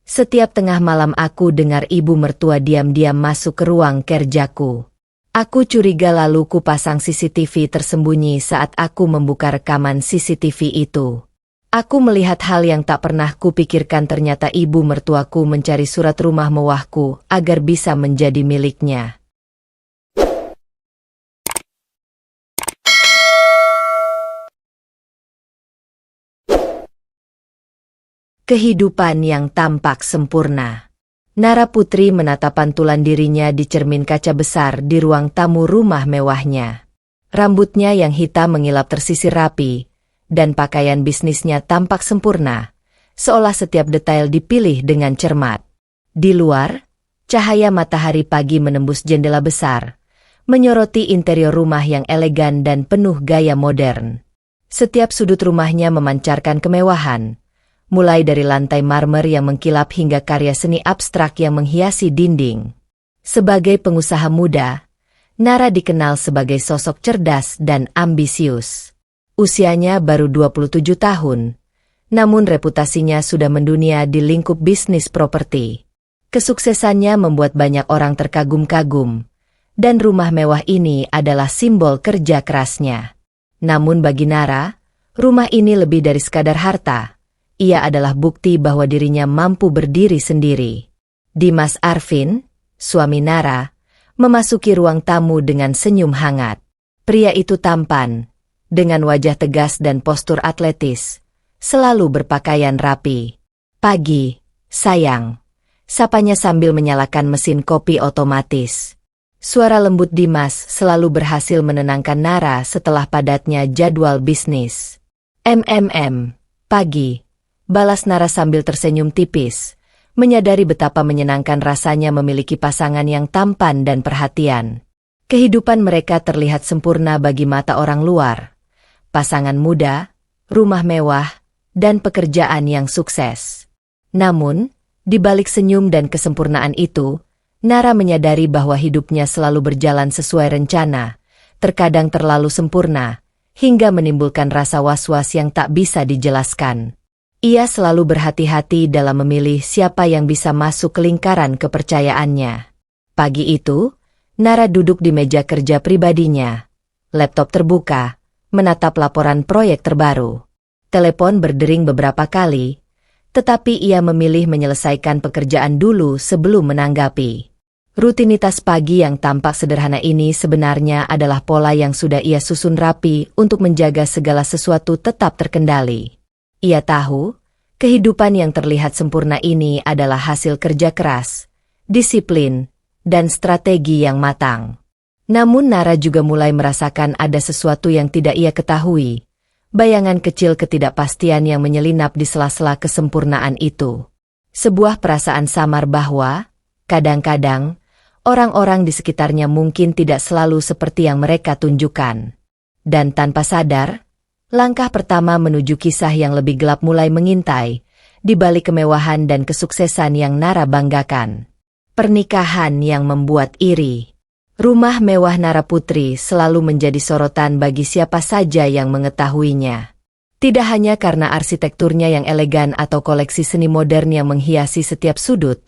Setiap tengah malam aku dengar ibu mertua diam-diam masuk ke ruang kerjaku. Aku curiga lalu kupasang CCTV tersembunyi saat aku membuka rekaman CCTV itu. Aku melihat hal yang tak pernah kupikirkan, ternyata ibu mertuaku mencari surat rumah mewahku agar bisa menjadi miliknya. Kehidupan yang tampak sempurna. Nara Putri menatap pantulan dirinya di cermin kaca besar di ruang tamu rumah mewahnya. Rambutnya yang hitam mengilap tersisir rapi, dan pakaian bisnisnya tampak sempurna, seolah setiap detail dipilih dengan cermat. Di luar, cahaya matahari pagi menembus jendela besar, menyoroti interior rumah yang elegan dan penuh gaya modern. Setiap sudut rumahnya memancarkan kemewahan, mulai dari lantai marmer yang mengkilap hingga karya seni abstrak yang menghiasi dinding. Sebagai pengusaha muda, Nara dikenal sebagai sosok cerdas dan ambisius. Usianya baru 27 tahun, namun reputasinya sudah mendunia di lingkup bisnis properti. Kesuksesannya membuat banyak orang terkagum-kagum, dan rumah mewah ini adalah simbol kerja kerasnya. Namun bagi Nara, rumah ini lebih dari sekadar harta. Ia adalah bukti bahwa dirinya mampu berdiri sendiri. Dimas Arvin, suami Nara, memasuki ruang tamu dengan senyum hangat. Pria itu tampan, dengan wajah tegas dan postur atletis, selalu berpakaian rapi. "Pagi, sayang," sapanya sambil menyalakan mesin kopi otomatis. Suara lembut Dimas selalu berhasil menenangkan Nara setelah padatnya jadwal bisnis. Pagi," balas Nara sambil tersenyum tipis, menyadari betapa menyenangkan rasanya memiliki pasangan yang tampan dan perhatian. Kehidupan mereka terlihat sempurna bagi mata orang luar. Pasangan muda, rumah mewah, dan pekerjaan yang sukses. Namun, di balik senyum dan kesempurnaan itu, Nara menyadari bahwa hidupnya selalu berjalan sesuai rencana, terkadang terlalu sempurna, hingga menimbulkan rasa was-was yang tak bisa dijelaskan. Ia selalu berhati-hati dalam memilih siapa yang bisa masuk ke lingkaran kepercayaannya. Pagi itu, Nara duduk di meja kerja pribadinya. Laptop terbuka, menatap laporan proyek terbaru. Telepon berdering beberapa kali, tetapi ia memilih menyelesaikan pekerjaan dulu sebelum menanggapi. Rutinitas pagi yang tampak sederhana ini sebenarnya adalah pola yang sudah ia susun rapi untuk menjaga segala sesuatu tetap terkendali. Ia tahu, kehidupan yang terlihat sempurna ini adalah hasil kerja keras, disiplin, dan strategi yang matang. Namun Nara juga mulai merasakan ada sesuatu yang tidak ia ketahui, bayangan kecil ketidakpastian yang menyelinap di sela-sela kesempurnaan itu. Sebuah perasaan samar bahwa, kadang-kadang, orang-orang di sekitarnya mungkin tidak selalu seperti yang mereka tunjukkan. Dan tanpa sadar, langkah pertama menuju kisah yang lebih gelap mulai mengintai, di balik kemewahan dan kesuksesan yang Nara banggakan. Pernikahan yang membuat iri. Rumah mewah Nara Putri selalu menjadi sorotan bagi siapa saja yang mengetahuinya. Tidak hanya karena arsitekturnya yang elegan atau koleksi seni modern yang menghiasi setiap sudut,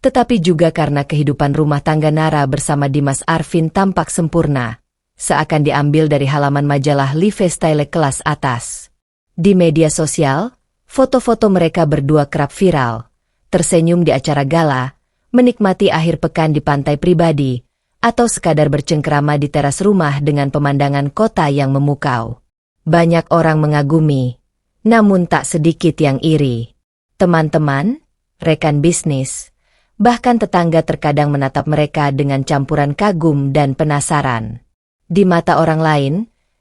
tetapi juga karena kehidupan rumah tangga Nara bersama Dimas Arvin tampak sempurna, seakan diambil dari halaman majalah lifestyle kelas atas. Di media sosial, foto-foto mereka berdua kerap viral, tersenyum di acara gala, menikmati akhir pekan di pantai pribadi, atau sekadar bercengkrama di teras rumah dengan pemandangan kota yang memukau. Banyak orang mengagumi, namun tak sedikit yang iri. Teman-teman, rekan bisnis, bahkan tetangga terkadang menatap mereka dengan campuran kagum dan penasaran. Di mata orang lain,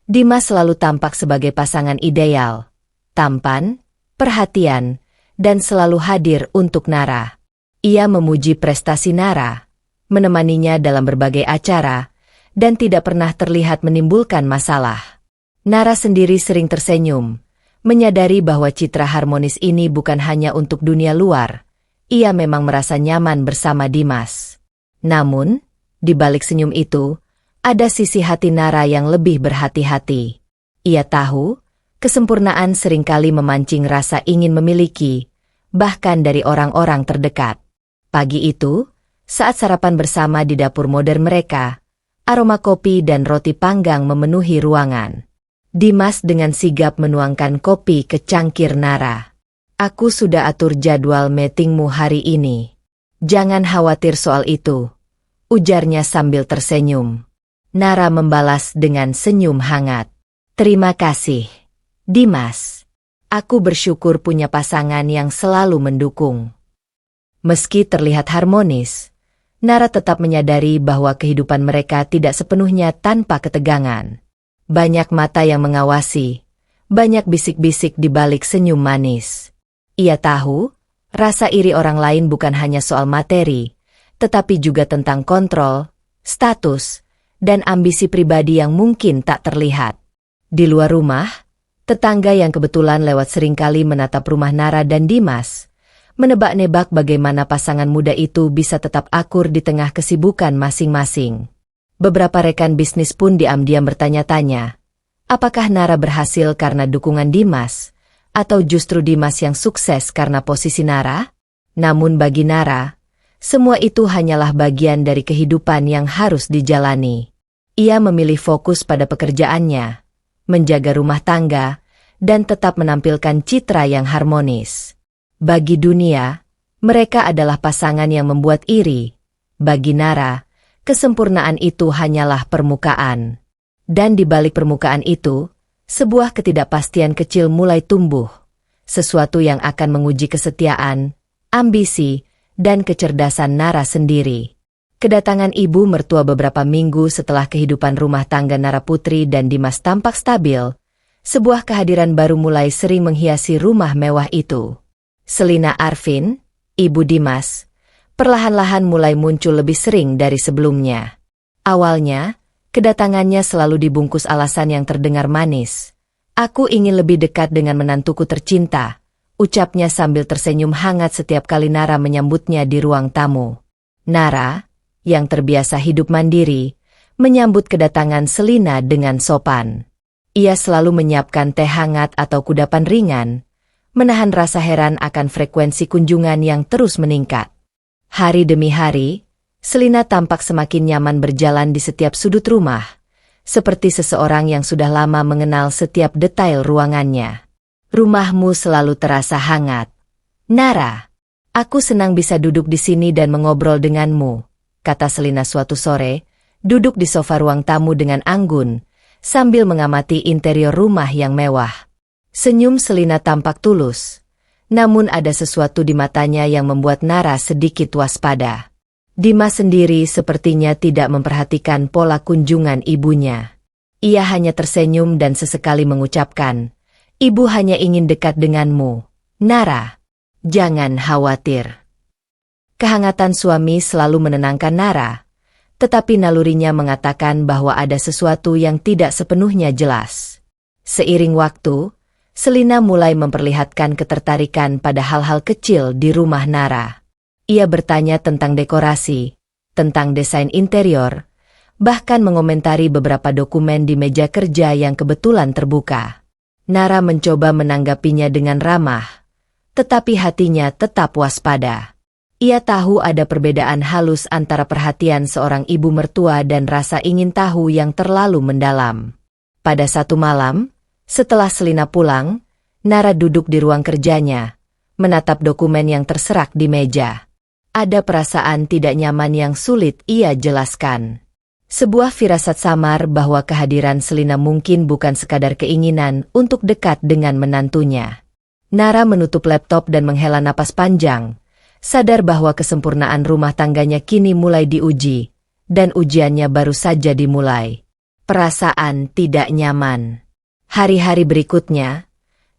Dimas selalu tampak sebagai pasangan ideal, tampan, perhatian, dan selalu hadir untuk Nara. Ia memuji prestasi Nara, menemaninya dalam berbagai acara, dan tidak pernah terlihat menimbulkan masalah. Nara sendiri sering tersenyum, menyadari bahwa citra harmonis ini bukan hanya untuk dunia luar. Ia memang merasa nyaman bersama Dimas. Namun, di balik senyum itu, ada sisi hati Nara yang lebih berhati-hati. Ia tahu, kesempurnaan seringkali memancing rasa ingin memiliki, bahkan dari orang-orang terdekat. Pagi itu, saat sarapan bersama di dapur modern mereka, aroma kopi dan roti panggang memenuhi ruangan. Dimas dengan sigap menuangkan kopi ke cangkir Nara. "Aku sudah atur jadwal meetingmu hari ini. Jangan khawatir soal itu," ujarnya sambil tersenyum. Nara membalas dengan senyum hangat. "Terima kasih, Dimas. Aku bersyukur punya pasangan yang selalu mendukung." Meski terlihat harmonis, Nara tetap menyadari bahwa kehidupan mereka tidak sepenuhnya tanpa ketegangan. Banyak mata yang mengawasi, banyak bisik-bisik di balik senyum manis. Ia tahu, rasa iri orang lain bukan hanya soal materi, tetapi juga tentang kontrol, status, dan ambisi pribadi yang mungkin tak terlihat. Di luar rumah, tetangga yang kebetulan lewat seringkali menatap rumah Nara dan Dimas, menebak-nebak bagaimana pasangan muda itu bisa tetap akur di tengah kesibukan masing-masing. Beberapa rekan bisnis pun diam-diam bertanya-tanya, apakah Nara berhasil karena dukungan Dimas, atau justru Dimas yang sukses karena posisi Nara? Namun bagi Nara, semua itu hanyalah bagian dari kehidupan yang harus dijalani. Ia memilih fokus pada pekerjaannya, menjaga rumah tangga, dan tetap menampilkan citra yang harmonis. Bagi dunia, mereka adalah pasangan yang membuat iri. Bagi Nara, kesempurnaan itu hanyalah permukaan. Dan di balik permukaan itu, sebuah ketidakpastian kecil mulai tumbuh. Sesuatu yang akan menguji kesetiaan, ambisi, dan kecerdasan Nara sendiri. Kedatangan ibu mertua beberapa minggu setelah kehidupan rumah tangga Nara Putri dan Dimas tampak stabil, sebuah kehadiran baru mulai sering menghiasi rumah mewah itu. Selina Arvin, ibu Dimas, perlahan-lahan mulai muncul lebih sering dari sebelumnya. Awalnya, kedatangannya selalu dibungkus alasan yang terdengar manis. "Aku ingin lebih dekat dengan menantuku tercinta," ucapnya sambil tersenyum hangat setiap kali Nara menyambutnya di ruang tamu. Nara, yang terbiasa hidup mandiri, menyambut kedatangan Selina dengan sopan. Ia selalu menyiapkan teh hangat atau kudapan ringan, menahan rasa heran akan frekuensi kunjungan yang terus meningkat. Hari demi hari, Selina tampak semakin nyaman berjalan di setiap sudut rumah, seperti seseorang yang sudah lama mengenal setiap detail ruangannya. "Rumahmu selalu terasa hangat, Nara. Aku senang bisa duduk di sini dan mengobrol denganmu," kata Selina suatu sore, duduk di sofa ruang tamu dengan anggun, sambil mengamati interior rumah yang mewah. Senyum Selina tampak tulus, namun ada sesuatu di matanya yang membuat Nara sedikit waspada. Dimas sendiri sepertinya tidak memperhatikan pola kunjungan ibunya. Ia hanya tersenyum dan sesekali mengucapkan, "Ibu hanya ingin dekat denganmu, Nara. Jangan khawatir." Kehangatan suami selalu menenangkan Nara, tetapi nalurinya mengatakan bahwa ada sesuatu yang tidak sepenuhnya jelas. Seiring waktu, Selina mulai memperlihatkan ketertarikan pada hal-hal kecil di rumah Nara. Ia bertanya tentang dekorasi, tentang desain interior, bahkan mengomentari beberapa dokumen di meja kerja yang kebetulan terbuka. Nara mencoba menanggapinya dengan ramah, tetapi hatinya tetap waspada. Ia tahu ada perbedaan halus antara perhatian seorang ibu mertua dan rasa ingin tahu yang terlalu mendalam. Pada satu malam, setelah Selina pulang, Nara duduk di ruang kerjanya, menatap dokumen yang terserak di meja. Ada perasaan tidak nyaman yang sulit ia jelaskan. Sebuah firasat samar bahwa kehadiran Selina mungkin bukan sekadar keinginan untuk dekat dengan menantunya. Nara menutup laptop dan menghela napas panjang, sadar bahwa kesempurnaan rumah tangganya kini mulai diuji, dan ujiannya baru saja dimulai. Perasaan tidak nyaman. Hari-hari berikutnya,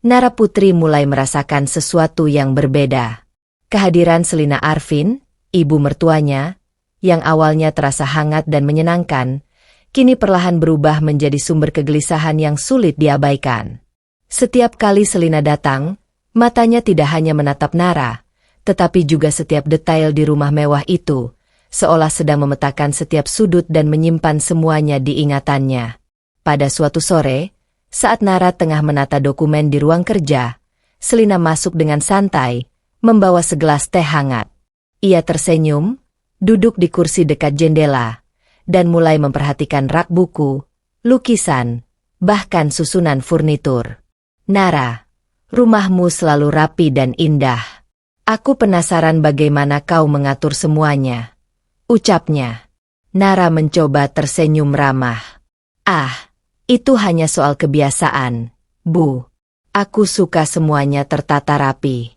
Nara Putri mulai merasakan sesuatu yang berbeda. Kehadiran Selina Arvin, ibu mertuanya, yang awalnya terasa hangat dan menyenangkan, kini perlahan berubah menjadi sumber kegelisahan yang sulit diabaikan. Setiap kali Selina datang, matanya tidak hanya menatap Nara, tetapi juga setiap detail di rumah mewah itu, seolah sedang memetakan setiap sudut dan menyimpan semuanya di ingatannya. Pada suatu sore, saat Nara tengah menata dokumen di ruang kerja, Selina masuk dengan santai, membawa segelas teh hangat. Ia tersenyum, duduk di kursi dekat jendela, dan mulai memperhatikan rak buku, lukisan, bahkan susunan furnitur. Nara, rumahmu selalu rapi dan indah. Aku penasaran bagaimana kau mengatur semuanya, ucapnya. Nara mencoba tersenyum ramah. Ah, itu hanya soal kebiasaan, Bu. Aku suka semuanya tertata rapi.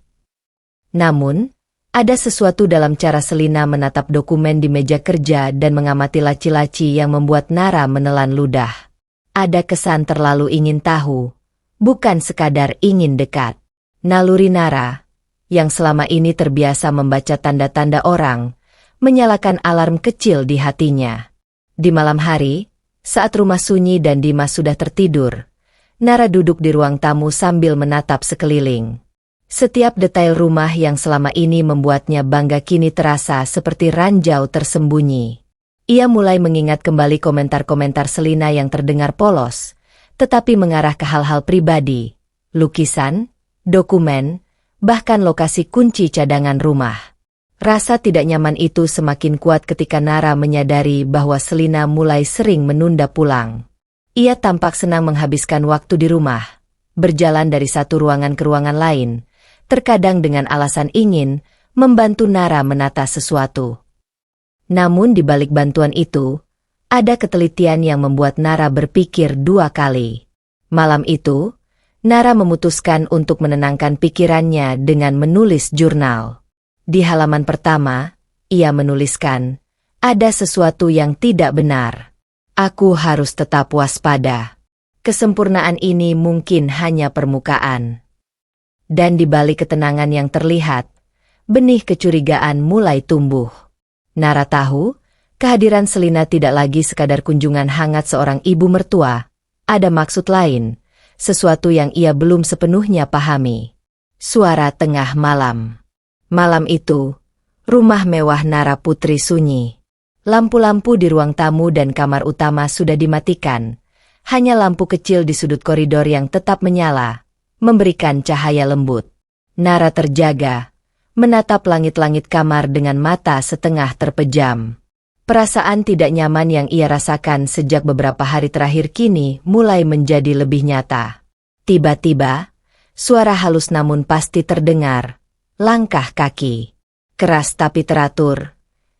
Namun, ada sesuatu dalam cara Selina menatap dokumen di meja kerja dan mengamati laci-laci yang membuat Nara menelan ludah. Ada kesan terlalu ingin tahu, bukan sekadar ingin dekat. Naluri Nara, yang selama ini terbiasa membaca tanda-tanda orang, menyalakan alarm kecil di hatinya. Di malam hari, saat rumah sunyi dan Dimas sudah tertidur, Nara duduk di ruang tamu sambil menatap sekeliling. Setiap detail rumah yang selama ini membuatnya bangga kini terasa seperti ranjau tersembunyi. Ia mulai mengingat kembali komentar-komentar Selina yang terdengar polos, tetapi mengarah ke hal-hal pribadi, lukisan, dokumen, bahkan lokasi kunci cadangan rumah. Rasa tidak nyaman itu semakin kuat ketika Nara menyadari bahwa Selina mulai sering menunda pulang. Ia tampak senang menghabiskan waktu di rumah, berjalan dari satu ruangan ke ruangan lain, terkadang dengan alasan ingin membantu Nara menata sesuatu. Namun di balik bantuan itu, ada ketelitian yang membuat Nara berpikir dua kali. Malam itu, Nara memutuskan untuk menenangkan pikirannya dengan menulis jurnal. Di halaman pertama, ia menuliskan, ada sesuatu yang tidak benar. Aku harus tetap waspada. Kesempurnaan ini mungkin hanya permukaan. Dan di balik ketenangan yang terlihat, benih kecurigaan mulai tumbuh. Nara tahu, kehadiran Selina tidak lagi sekadar kunjungan hangat seorang ibu mertua. Ada maksud lain, sesuatu yang ia belum sepenuhnya pahami. Suara tengah malam. Malam itu, rumah mewah Nara Putri sunyi. Lampu-lampu di ruang tamu dan kamar utama sudah dimatikan. Hanya lampu kecil di sudut koridor yang tetap menyala, memberikan cahaya lembut. Nara terjaga, menatap langit-langit kamar dengan mata setengah terpejam. Perasaan tidak nyaman yang ia rasakan sejak beberapa hari terakhir kini mulai menjadi lebih nyata. Tiba-tiba, suara halus namun pasti terdengar. Langkah kaki, keras tapi teratur,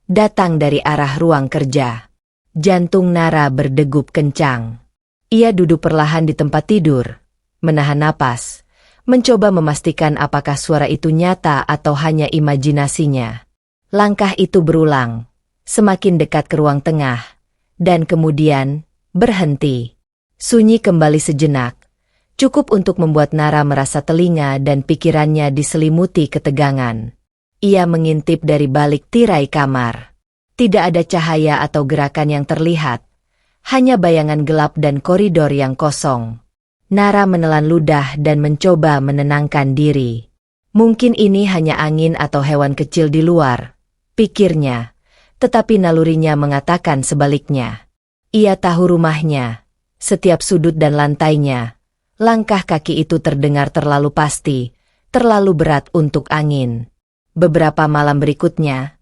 datang dari arah ruang kerja. Jantung Nara berdegup kencang. Ia duduk perlahan di tempat tidur, menahan napas, mencoba memastikan apakah suara itu nyata atau hanya imajinasinya. Langkah itu berulang, semakin dekat ke ruang tengah, dan kemudian berhenti. Sunyi kembali sejenak, cukup untuk membuat Nara merasa telinga dan pikirannya diselimuti ketegangan. Ia mengintip dari balik tirai kamar. Tidak ada cahaya atau gerakan yang terlihat, hanya bayangan gelap dan koridor yang kosong. Nara menelan ludah dan mencoba menenangkan diri. Mungkin ini hanya angin atau hewan kecil di luar, pikirnya, tetapi nalurinya mengatakan sebaliknya. Ia tahu rumahnya, setiap sudut dan lantainya. Langkah kaki itu terdengar terlalu pasti, terlalu berat untuk angin. Beberapa malam berikutnya,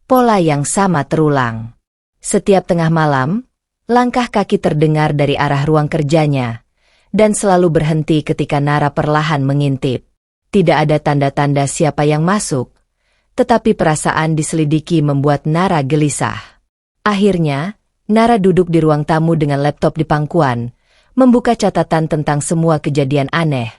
pola yang sama terulang. Setiap tengah malam, langkah kaki terdengar dari arah ruang kerjanya, dan selalu berhenti ketika Nara perlahan mengintip. Tidak ada tanda-tanda siapa yang masuk, tetapi perasaan diselidiki membuat Nara gelisah. Akhirnya, Nara duduk di ruang tamu dengan laptop di pangkuan, membuka catatan tentang semua kejadian aneh,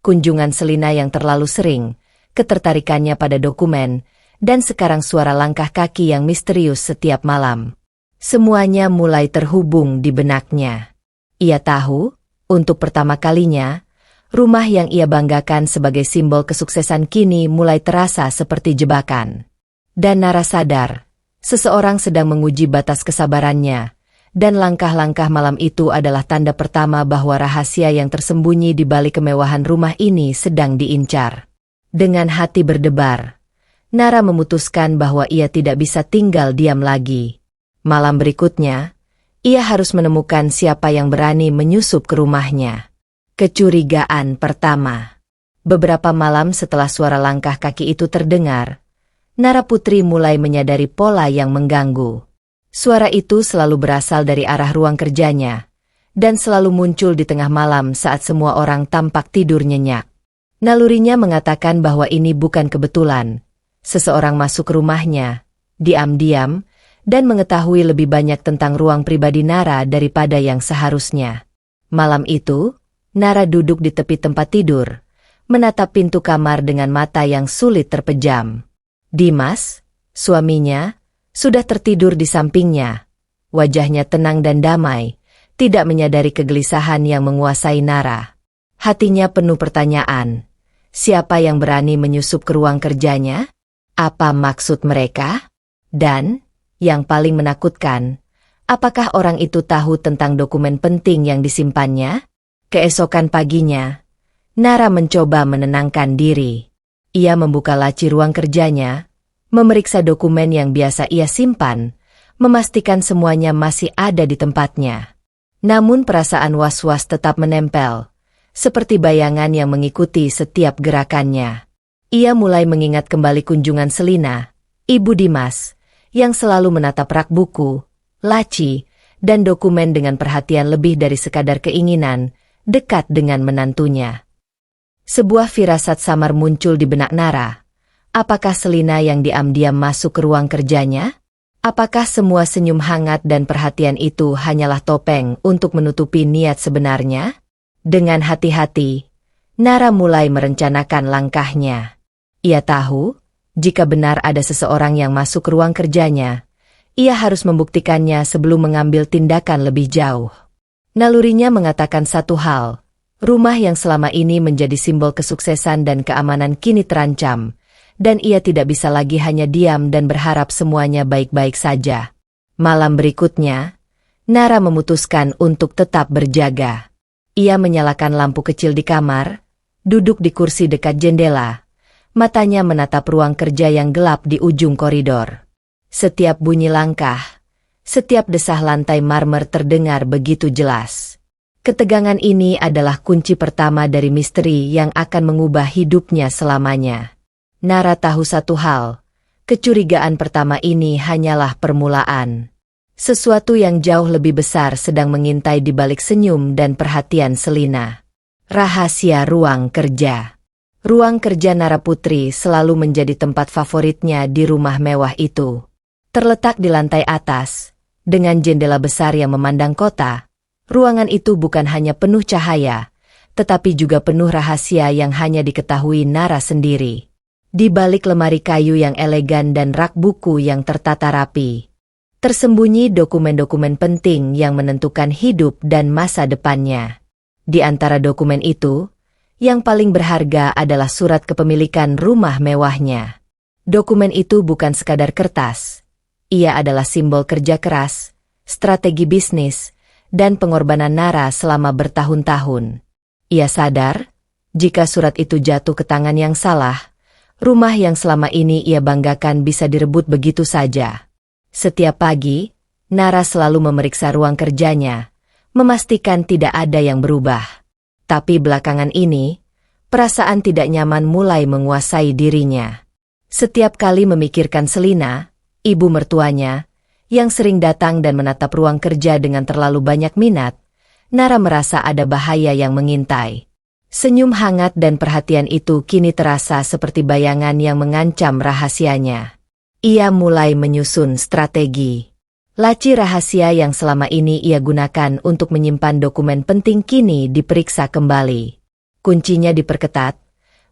kunjungan Selina yang terlalu sering, ketertarikannya pada dokumen, dan sekarang suara langkah kaki yang misterius setiap malam. Semuanya mulai terhubung di benaknya. Ia tahu, untuk pertama kalinya, rumah yang ia banggakan sebagai simbol kesuksesan kini mulai terasa seperti jebakan. Dan Nara sadar, seseorang sedang menguji batas kesabarannya, dan langkah-langkah malam itu adalah tanda pertama bahwa rahasia yang tersembunyi di balik kemewahan rumah ini sedang diincar. Dengan hati berdebar, Nara memutuskan bahwa ia tidak bisa tinggal diam lagi. Malam berikutnya, ia harus menemukan siapa yang berani menyusup ke rumahnya. Kecurigaan pertama. Beberapa malam setelah suara langkah kaki itu terdengar, Nara Putri mulai menyadari pola yang mengganggu. Suara itu selalu berasal dari arah ruang kerjanya, dan selalu muncul di tengah malam saat semua orang tampak tidur nyenyak. Nalurinya mengatakan bahwa ini bukan kebetulan. Seseorang masuk ke rumahnya, diam-diam, dan mengetahui lebih banyak tentang ruang pribadi Nara daripada yang seharusnya. Malam itu, Nara duduk di tepi tempat tidur, menatap pintu kamar dengan mata yang sulit terpejam. Dimas, suaminya, sudah tertidur di sampingnya. Wajahnya tenang dan damai, tidak menyadari kegelisahan yang menguasai Nara. Hatinya penuh pertanyaan. Siapa yang berani menyusup ke ruang kerjanya? Apa maksud mereka? Dan, yang paling menakutkan, apakah orang itu tahu tentang dokumen penting yang disimpannya? Keesokan paginya, Nara mencoba menenangkan diri. Ia membuka laci ruang kerjanya, memeriksa dokumen yang biasa ia simpan, memastikan semuanya masih ada di tempatnya. Namun perasaan was-was tetap menempel, seperti bayangan yang mengikuti setiap gerakannya. Ia mulai mengingat kembali kunjungan Selina, ibu Dimas, yang selalu menatap rak buku, laci, dan dokumen dengan perhatian lebih dari sekadar keinginan dekat dengan menantunya. Sebuah firasat samar muncul di benak Nara. Apakah Selina yang diam-diam masuk ke ruang kerjanya? Apakah semua senyum hangat dan perhatian itu hanyalah topeng untuk menutupi niat sebenarnya? Dengan hati-hati, Nara mulai merencanakan langkahnya. Ia tahu, jika benar ada seseorang yang masuk ke ruang kerjanya, ia harus membuktikannya sebelum mengambil tindakan lebih jauh. Nalurinya mengatakan satu hal, rumah yang selama ini menjadi simbol kesuksesan dan keamanan kini terancam, dan ia tidak bisa lagi hanya diam dan berharap semuanya baik-baik saja. Malam berikutnya, Nara memutuskan untuk tetap berjaga. Ia menyalakan lampu kecil di kamar, duduk di kursi dekat jendela, matanya menatap ruang kerja yang gelap di ujung koridor. Setiap bunyi langkah, setiap desah lantai marmer terdengar begitu jelas. Ketegangan ini adalah kunci pertama dari misteri yang akan mengubah hidupnya selamanya. Nara tahu satu hal, kecurigaan pertama ini hanyalah permulaan. Sesuatu yang jauh lebih besar sedang mengintai di balik senyum dan perhatian Selina. Rahasia ruang kerja. Ruang kerja Nara Putri selalu menjadi tempat favoritnya di rumah mewah itu. Terletak di lantai atas, dengan jendela besar yang memandang kota, ruangan itu bukan hanya penuh cahaya, tetapi juga penuh rahasia yang hanya diketahui Nara sendiri. Di balik lemari kayu yang elegan dan rak buku yang tertata rapi, tersembunyi dokumen-dokumen penting yang menentukan hidup dan masa depannya. Di antara dokumen itu, yang paling berharga adalah surat kepemilikan rumah mewahnya. Dokumen itu bukan sekadar kertas. Ia adalah simbol kerja keras, strategi bisnis, dan pengorbanan Nara selama bertahun-tahun. Ia sadar, jika surat itu jatuh ke tangan yang salah, rumah yang selama ini ia banggakan bisa direbut begitu saja. Setiap pagi, Nara selalu memeriksa ruang kerjanya, memastikan tidak ada yang berubah. Tapi belakangan ini, perasaan tidak nyaman mulai menguasai dirinya. Setiap kali memikirkan Selina, ibu mertuanya, yang sering datang dan menatap ruang kerja dengan terlalu banyak minat, Nara merasa ada bahaya yang mengintai. Senyum hangat dan perhatian itu kini terasa seperti bayangan yang mengancam rahasianya. Ia mulai menyusun strategi. Laci rahasia yang selama ini ia gunakan untuk menyimpan dokumen penting kini diperiksa kembali. Kuncinya diperketat,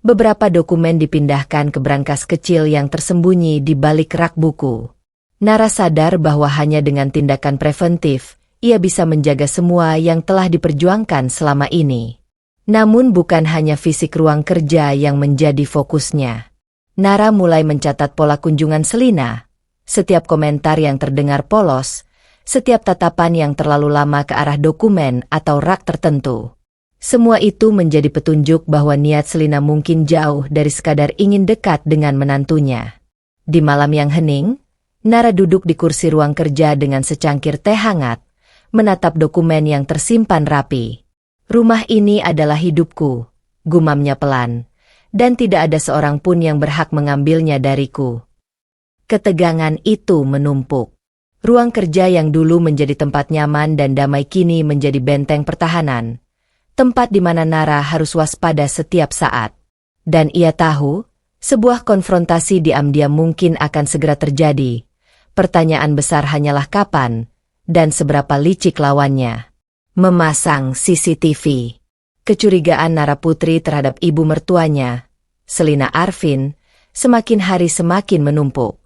beberapa dokumen dipindahkan ke brankas kecil yang tersembunyi di balik rak buku. Nara sadar bahwa hanya dengan tindakan preventif, ia bisa menjaga semua yang telah diperjuangkan selama ini. Namun bukan hanya fisik ruang kerja yang menjadi fokusnya. Nara mulai mencatat pola kunjungan Selina. Setiap komentar yang terdengar polos, setiap tatapan yang terlalu lama ke arah dokumen atau rak tertentu. Semua itu menjadi petunjuk bahwa niat Selina mungkin jauh dari sekadar ingin dekat dengan menantunya. Di malam yang hening, Nara duduk di kursi ruang kerja dengan secangkir teh hangat, menatap dokumen yang tersimpan rapi. Rumah ini adalah hidupku, gumamnya pelan, dan tidak ada seorang pun yang berhak mengambilnya dariku. Ketegangan itu menumpuk. Ruang kerja yang dulu menjadi tempat nyaman dan damai kini menjadi benteng pertahanan. Tempat di mana Nara harus waspada setiap saat. Dan ia tahu, sebuah konfrontasi diam-diam mungkin akan segera terjadi. Pertanyaan besar hanyalah kapan, dan seberapa licik lawannya. Memasang CCTV. Kecurigaan Nara Putri terhadap ibu mertuanya, Selina Arvin, semakin hari semakin menumpuk.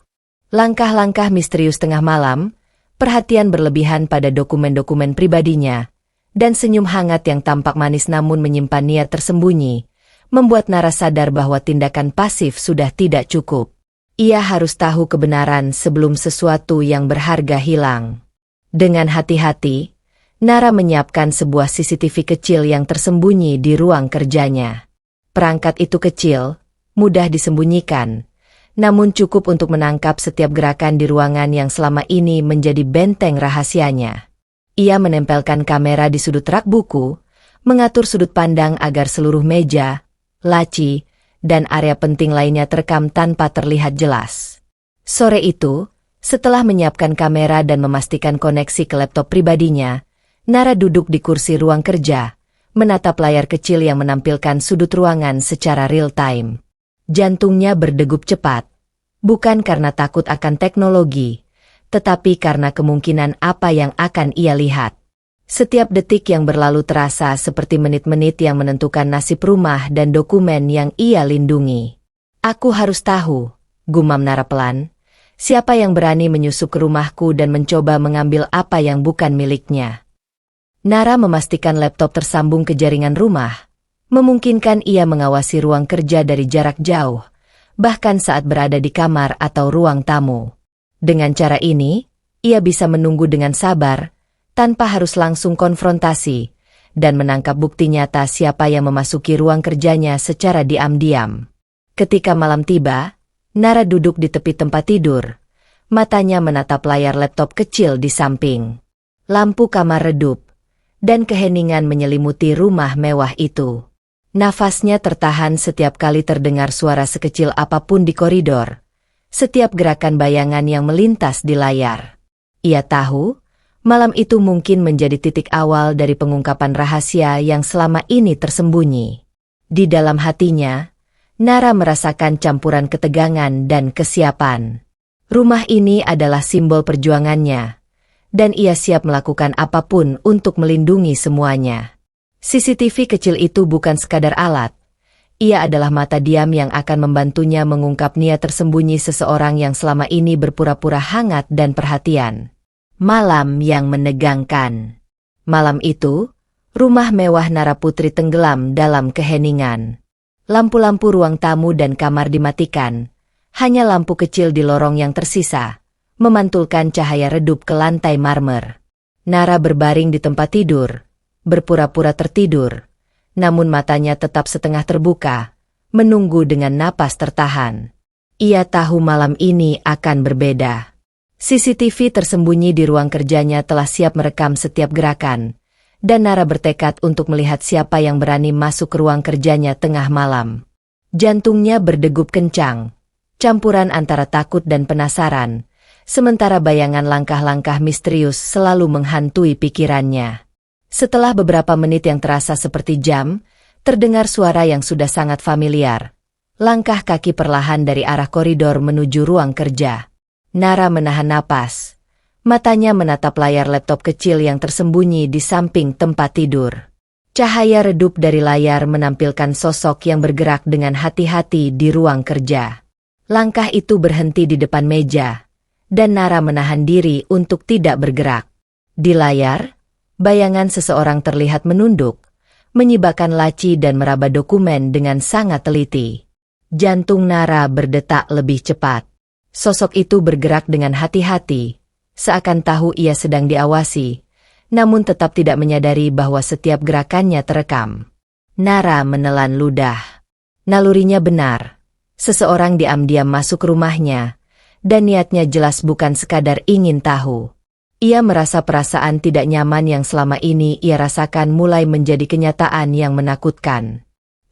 Langkah-langkah misterius tengah malam, perhatian berlebihan pada dokumen-dokumen pribadinya, dan senyum hangat yang tampak manis namun menyimpan niat tersembunyi, membuat Nara sadar bahwa tindakan pasif sudah tidak cukup. Ia harus tahu kebenaran sebelum sesuatu yang berharga hilang. Dengan hati-hati, Nara menyiapkan sebuah CCTV kecil yang tersembunyi di ruang kerjanya. Perangkat itu kecil, mudah disembunyikan, namun cukup untuk menangkap setiap gerakan di ruangan yang selama ini menjadi benteng rahasianya. Ia menempelkan kamera di sudut rak buku, mengatur sudut pandang agar seluruh meja, laci, dan area penting lainnya terekam tanpa terlihat jelas. Sore itu, setelah menyiapkan kamera dan memastikan koneksi ke laptop pribadinya, Nara duduk di kursi ruang kerja, menatap layar kecil yang menampilkan sudut ruangan secara real-time. Jantungnya berdegup cepat, bukan karena takut akan teknologi, tetapi karena kemungkinan apa yang akan ia lihat. Setiap detik yang berlalu terasa seperti menit-menit yang menentukan nasib rumah dan dokumen yang ia lindungi. Aku harus tahu, gumam Nara pelan, siapa yang berani menyusup ke rumahku dan mencoba mengambil apa yang bukan miliknya. Nara memastikan laptop tersambung ke jaringan rumah, memungkinkan ia mengawasi ruang kerja dari jarak jauh, bahkan saat berada di kamar atau ruang tamu. Dengan cara ini, ia bisa menunggu dengan sabar, tanpa harus langsung konfrontasi, dan menangkap bukti nyata siapa yang memasuki ruang kerjanya secara diam-diam. Ketika malam tiba, Nara duduk di tepi tempat tidur, matanya menatap layar laptop kecil di samping. Lampu kamar redup, dan keheningan menyelimuti rumah mewah itu. Nafasnya tertahan setiap kali terdengar suara sekecil apapun di koridor, setiap gerakan bayangan yang melintas di layar. Ia tahu, malam itu mungkin menjadi titik awal dari pengungkapan rahasia yang selama ini tersembunyi. Di dalam hatinya, Nara merasakan campuran ketegangan dan kesiapan. Rumah ini adalah simbol perjuangannya, dan ia siap melakukan apapun untuk melindungi semuanya. CCTV kecil itu bukan sekadar alat. Ia adalah mata diam yang akan membantunya mengungkap niat tersembunyi seseorang yang selama ini berpura-pura hangat dan perhatian. Malam yang menegangkan. Malam itu, rumah mewah Nara Putri tenggelam dalam keheningan. Lampu-lampu ruang tamu dan kamar dimatikan. Hanya lampu kecil di lorong yang tersisa, memantulkan cahaya redup ke lantai marmer. Nara berbaring di tempat tidur, berpura-pura tertidur, namun matanya tetap setengah terbuka, menunggu dengan napas tertahan. Ia tahu malam ini akan berbeda. CCTV tersembunyi di ruang kerjanya telah siap merekam setiap gerakan, dan Nara bertekad untuk melihat siapa yang berani masuk ke ruang kerjanya tengah malam. Jantungnya berdegup kencang, campuran antara takut dan penasaran, sementara bayangan langkah-langkah misterius selalu menghantui pikirannya. Setelah beberapa menit yang terasa seperti jam, terdengar suara yang sudah sangat familiar. Langkah kaki perlahan dari arah koridor menuju ruang kerja. Nara menahan napas. Matanya menatap layar laptop kecil yang tersembunyi di samping tempat tidur. Cahaya redup dari layar menampilkan sosok yang bergerak dengan hati-hati di ruang kerja. Langkah itu berhenti di depan meja, dan Nara menahan diri untuk tidak bergerak. Di layar, bayangan seseorang terlihat menunduk, menyibakkan laci dan meraba dokumen dengan sangat teliti. Jantung Nara berdetak lebih cepat. Sosok itu bergerak dengan hati-hati, seakan tahu ia sedang diawasi, namun tetap tidak menyadari bahwa setiap gerakannya terekam. Nara menelan ludah. Nalurinya benar. Seseorang diam-diam masuk ke rumahnya, dan niatnya jelas bukan sekadar ingin tahu. Ia merasa perasaan tidak nyaman yang selama ini ia rasakan mulai menjadi kenyataan yang menakutkan.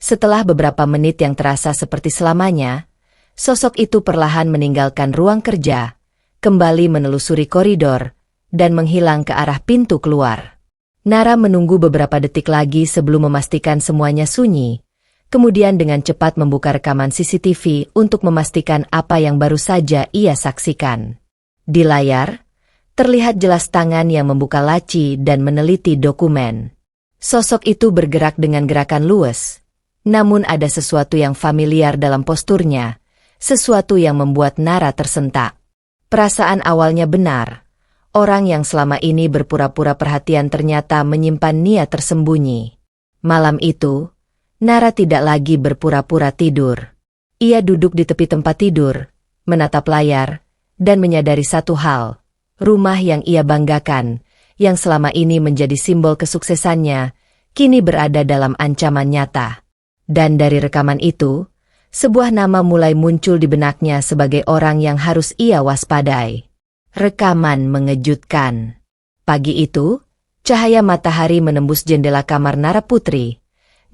Setelah beberapa menit yang terasa seperti selamanya, sosok itu perlahan meninggalkan ruang kerja, kembali menelusuri koridor, dan menghilang ke arah pintu keluar. Nara menunggu beberapa detik lagi sebelum memastikan semuanya sunyi, kemudian dengan cepat membuka rekaman CCTV untuk memastikan apa yang baru saja ia saksikan. Di layar, terlihat jelas tangan yang membuka laci dan meneliti dokumen. Sosok itu bergerak dengan gerakan luwes, namun ada sesuatu yang familiar dalam posturnya, sesuatu yang membuat Nara tersentak. Perasaan awalnya benar. Orang yang selama ini berpura-pura perhatian ternyata menyimpan niat tersembunyi. Malam itu, Nara tidak lagi berpura-pura tidur. Ia duduk di tepi tempat tidur, menatap layar, dan menyadari satu hal. Rumah yang ia banggakan, yang selama ini menjadi simbol kesuksesannya, kini berada dalam ancaman nyata. Dan dari rekaman itu, sebuah nama mulai muncul di benaknya sebagai orang yang harus ia waspadai. Rekaman mengejutkan. Pagi itu, cahaya matahari menembus jendela kamar Nara Putri,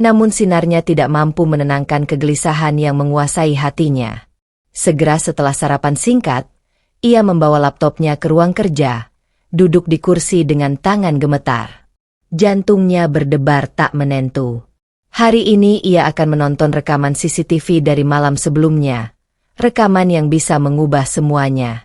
namun sinarnya tidak mampu menenangkan kegelisahan yang menguasai hatinya. Segera setelah sarapan singkat, ia membawa laptopnya ke ruang kerja, duduk di kursi dengan tangan gemetar. Jantungnya berdebar tak menentu. Hari ini ia akan menonton rekaman CCTV dari malam sebelumnya, rekaman yang bisa mengubah semuanya.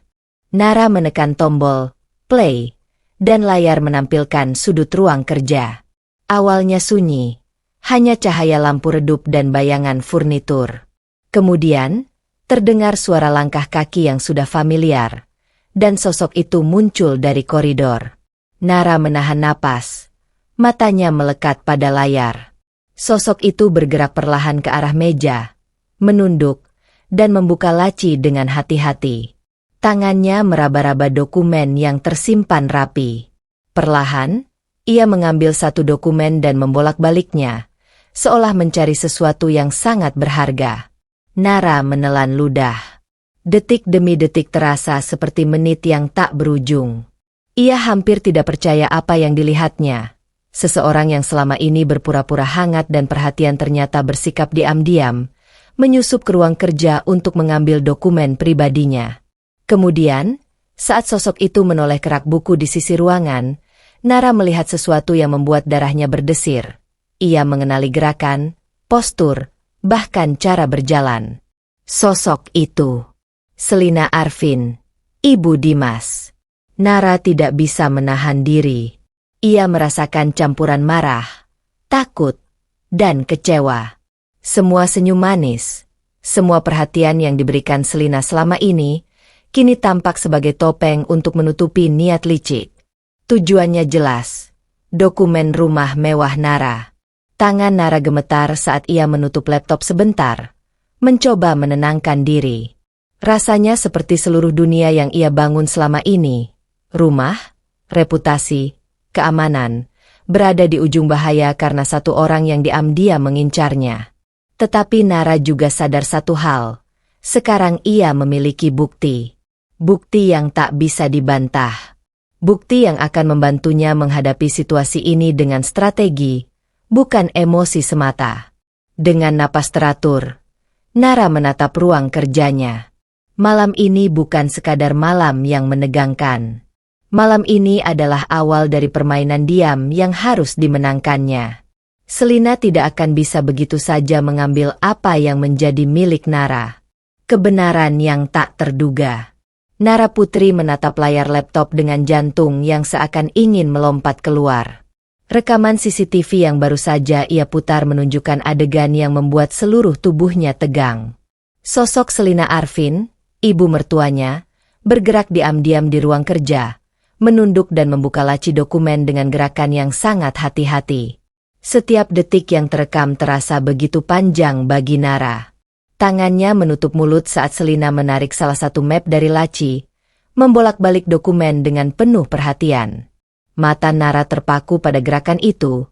Nara menekan tombol play, dan layar menampilkan sudut ruang kerja. Awalnya sunyi, hanya cahaya lampu redup dan bayangan furnitur. Kemudian, terdengar suara langkah kaki yang sudah familiar, dan sosok itu muncul dari koridor. Nara menahan napas, matanya melekat pada layar. Sosok itu bergerak perlahan ke arah meja, menunduk, dan membuka laci dengan hati-hati. Tangannya meraba-raba dokumen yang tersimpan rapi. Perlahan, ia mengambil satu dokumen dan membolak-baliknya, seolah mencari sesuatu yang sangat berharga. Nara menelan ludah. Detik demi detik terasa seperti menit yang tak berujung. Ia hampir tidak percaya apa yang dilihatnya. Seseorang yang selama ini berpura-pura hangat dan perhatian ternyata bersikap diam-diam, menyusup ke ruang kerja untuk mengambil dokumen pribadinya. Kemudian, saat sosok itu menoleh ke rak buku di sisi ruangan, Nara melihat sesuatu yang membuat darahnya berdesir. Ia mengenali gerakan, postur, bahkan cara berjalan. Sosok itu, Selina Arfin, Ibu Dimas. Nara tidak bisa menahan diri. Ia merasakan campuran marah, takut, dan kecewa. Semua senyum manis, semua perhatian yang diberikan Selina selama ini, kini tampak sebagai topeng untuk menutupi niat licik. Tujuannya jelas, dokumen rumah mewah Nara. Tangan Nara gemetar saat ia menutup laptop sebentar, mencoba menenangkan diri. Rasanya seperti seluruh dunia yang ia bangun selama ini, rumah, reputasi, keamanan, berada di ujung bahaya karena satu orang yang diam-diam mengincarnya. Tetapi Nara juga sadar satu hal, sekarang ia memiliki bukti. Bukti yang tak bisa dibantah. Bukti yang akan membantunya menghadapi situasi ini dengan strategi, bukan emosi semata. Dengan napas teratur, Nara menatap ruang kerjanya. Malam ini bukan sekadar malam yang menegangkan. Malam ini adalah awal dari permainan diam yang harus dimenangkannya. Selina tidak akan bisa begitu saja mengambil apa yang menjadi milik Nara. Kebenaran yang tak terduga. Nara Putri menatap layar laptop dengan jantung yang seakan ingin melompat keluar. Rekaman CCTV yang baru saja ia putar menunjukkan adegan yang membuat seluruh tubuhnya tegang. Sosok Selina Arfin, ibu mertuanya, bergerak diam-diam di ruang kerja, menunduk dan membuka laci dokumen dengan gerakan yang sangat hati-hati. Setiap detik yang terekam terasa begitu panjang bagi Nara. Tangannya menutup mulut saat Selina menarik salah satu map dari laci, membolak-balik dokumen dengan penuh perhatian. Mata Nara terpaku pada gerakan itu,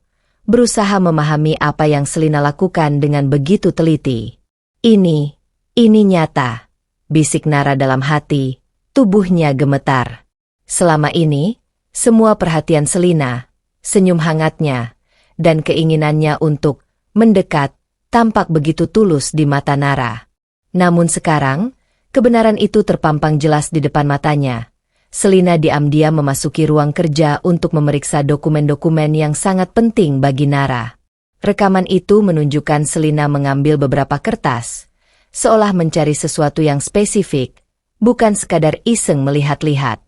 berusaha memahami apa yang Selina lakukan dengan begitu teliti. Ini nyata, bisik Nara dalam hati, tubuhnya gemetar. Selama ini, semua perhatian Selina, senyum hangatnya, dan keinginannya untuk mendekat, tampak begitu tulus di mata Nara. Namun sekarang, kebenaran itu terpampang jelas di depan matanya. Selina diam-diam memasuki ruang kerja untuk memeriksa dokumen-dokumen yang sangat penting bagi Nara. Rekaman itu menunjukkan Selina mengambil beberapa kertas, seolah mencari sesuatu yang spesifik, bukan sekadar iseng melihat-lihat.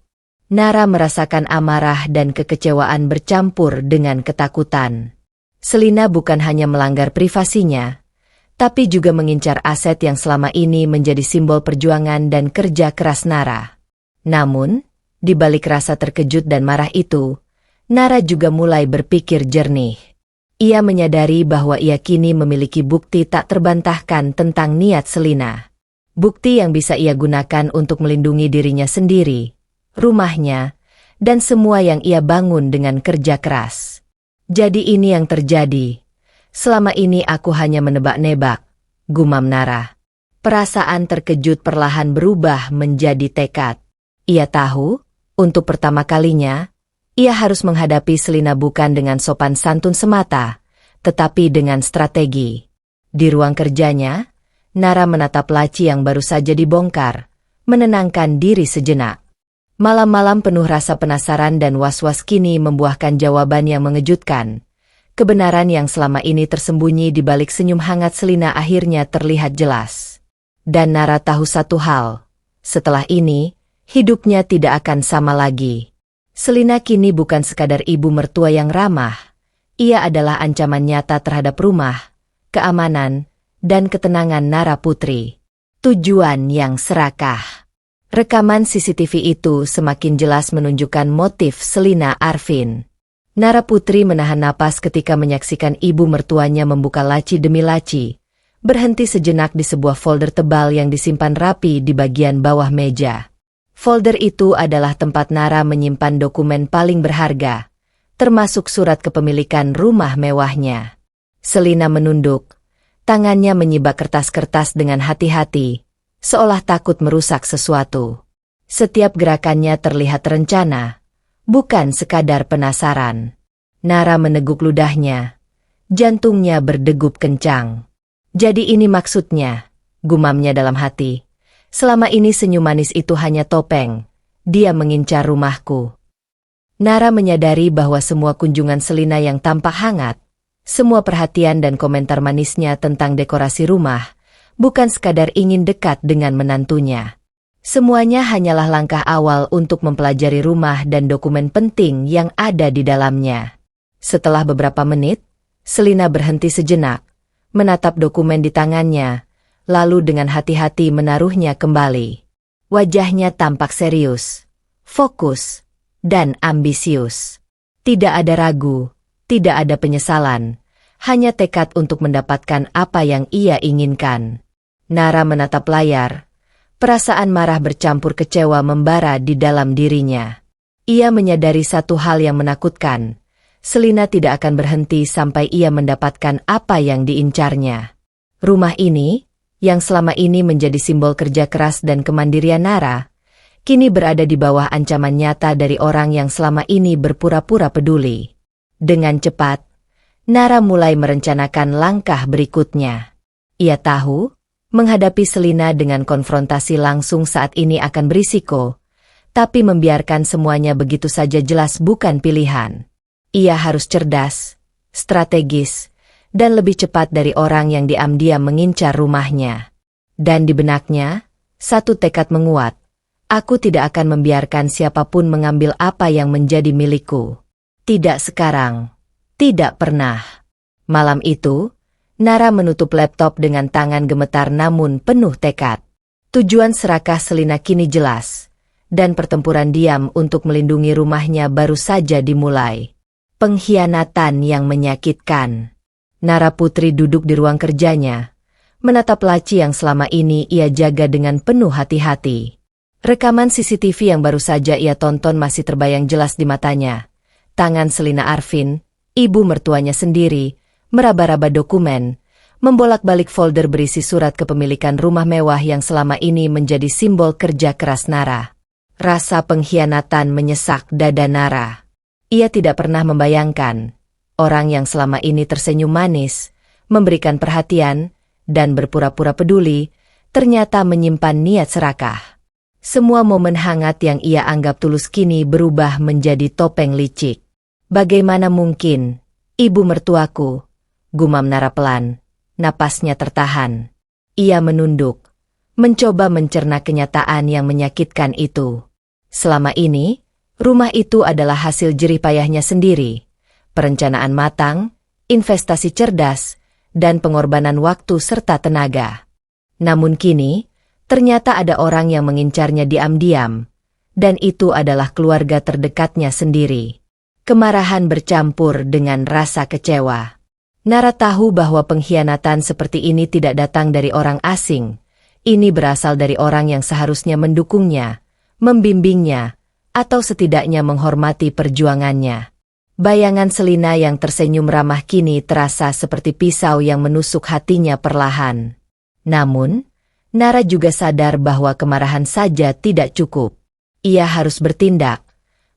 Nara merasakan amarah dan kekecewaan bercampur dengan ketakutan. Selina bukan hanya melanggar privasinya, tapi juga mengincar aset yang selama ini menjadi simbol perjuangan dan kerja keras Nara. Namun, di balik rasa terkejut dan marah itu, Nara juga mulai berpikir jernih. Ia menyadari bahwa ia kini memiliki bukti tak terbantahkan tentang niat Selina. Bukti yang bisa ia gunakan untuk melindungi dirinya sendiri, rumahnya, dan semua yang ia bangun dengan kerja keras. Jadi ini yang terjadi. Selama ini aku hanya menebak-nebak, gumam Nara. Perasaan terkejut perlahan berubah menjadi tekad. Ia tahu, untuk pertama kalinya, ia harus menghadapi Selina bukan dengan sopan santun semata, tetapi dengan strategi. Di ruang kerjanya, Nara menatap laci yang baru saja dibongkar, menenangkan diri sejenak. Malam-malam penuh rasa penasaran dan was-was kini membuahkan jawaban yang mengejutkan. Kebenaran yang selama ini tersembunyi di balik senyum hangat Selina akhirnya terlihat jelas. Dan Nara tahu satu hal, setelah ini, hidupnya tidak akan sama lagi. Selina kini bukan sekadar ibu mertua yang ramah, ia adalah ancaman nyata terhadap rumah, keamanan, dan ketenangan Nara Putri. Tujuan yang serakah. Rekaman CCTV itu semakin jelas menunjukkan motif Selina Arfin. Nara Putri menahan napas ketika menyaksikan ibu mertuanya membuka laci demi laci, berhenti sejenak di sebuah folder tebal yang disimpan rapi di bagian bawah meja. Folder itu adalah tempat Nara menyimpan dokumen paling berharga, termasuk surat kepemilikan rumah mewahnya. Selina menunduk, tangannya menyibak kertas-kertas dengan hati-hati, seolah takut merusak sesuatu. Setiap gerakannya terlihat terencana, bukan sekadar penasaran. Nara meneguk ludahnya, jantungnya berdegup kencang. Jadi ini maksudnya, gumamnya dalam hati. Selama ini senyum manis itu hanya topeng, dia mengincar rumahku. Nara menyadari bahwa semua kunjungan Selina yang tampak hangat, semua perhatian dan komentar manisnya tentang dekorasi rumah, bukan sekadar ingin dekat dengan menantunya. Semuanya hanyalah langkah awal untuk mempelajari rumah dan dokumen penting yang ada di dalamnya. Setelah beberapa menit, Selina berhenti sejenak, menatap dokumen di tangannya, lalu dengan hati-hati menaruhnya kembali. Wajahnya tampak serius, fokus, dan ambisius. Tidak ada ragu, tidak ada penyesalan, hanya tekad untuk mendapatkan apa yang ia inginkan. Nara menatap layar, perasaan marah bercampur kecewa membara di dalam dirinya. Ia menyadari satu hal yang menakutkan, Selina tidak akan berhenti sampai ia mendapatkan apa yang diincarnya. Rumah ini, yang selama ini menjadi simbol kerja keras dan kemandirian Nara, kini berada di bawah ancaman nyata dari orang yang selama ini berpura-pura peduli. Dengan cepat, Nara mulai merencanakan langkah berikutnya. Ia tahu, menghadapi Selina dengan konfrontasi langsung saat ini akan berisiko, tapi membiarkan semuanya begitu saja jelas bukan pilihan. Ia harus cerdas, strategis, dan lebih cepat dari orang yang diam-diam mengincar rumahnya. Dan di benaknya, satu tekad menguat. Aku tidak akan membiarkan siapapun mengambil apa yang menjadi milikku. Tidak sekarang. Tidak pernah. Malam itu, Nara menutup laptop dengan tangan gemetar namun penuh tekad. Tujuan serakah Selina kini jelas, dan pertempuran diam untuk melindungi rumahnya baru saja dimulai. Pengkhianatan yang menyakitkan. Nara Putri duduk di ruang kerjanya, menatap laci yang selama ini ia jaga dengan penuh hati-hati. Rekaman CCTV yang baru saja ia tonton masih terbayang jelas di matanya. Tangan Selina Arfin, ibu mertuanya sendiri, meraba-raba dokumen, membolak-balik folder berisi surat kepemilikan rumah mewah yang selama ini menjadi simbol kerja keras Nara. Rasa pengkhianatan menyesak dada Nara. Ia tidak pernah membayangkan, orang yang selama ini tersenyum manis, memberikan perhatian, dan berpura-pura peduli, ternyata menyimpan niat serakah. Semua momen hangat yang ia anggap tulus kini berubah menjadi topeng licik. Bagaimana mungkin, ibu mertuaku? Gumam Nara pelan, napasnya tertahan. Ia menunduk, mencoba mencerna kenyataan yang menyakitkan itu. Selama ini, rumah itu adalah hasil jerih payahnya sendiri. Perencanaan matang, investasi cerdas, dan pengorbanan waktu serta tenaga. Namun kini, ternyata ada orang yang mengincarnya diam-diam, dan itu adalah keluarga terdekatnya sendiri. Kemarahan bercampur dengan rasa kecewa. Nara tahu bahwa pengkhianatan seperti ini tidak datang dari orang asing. Ini berasal dari orang yang seharusnya mendukungnya, membimbingnya, atau setidaknya menghormati perjuangannya. Bayangan Selina yang tersenyum ramah kini terasa seperti pisau yang menusuk hatinya perlahan. Namun, Nara juga sadar bahwa kemarahan saja tidak cukup. Ia harus bertindak,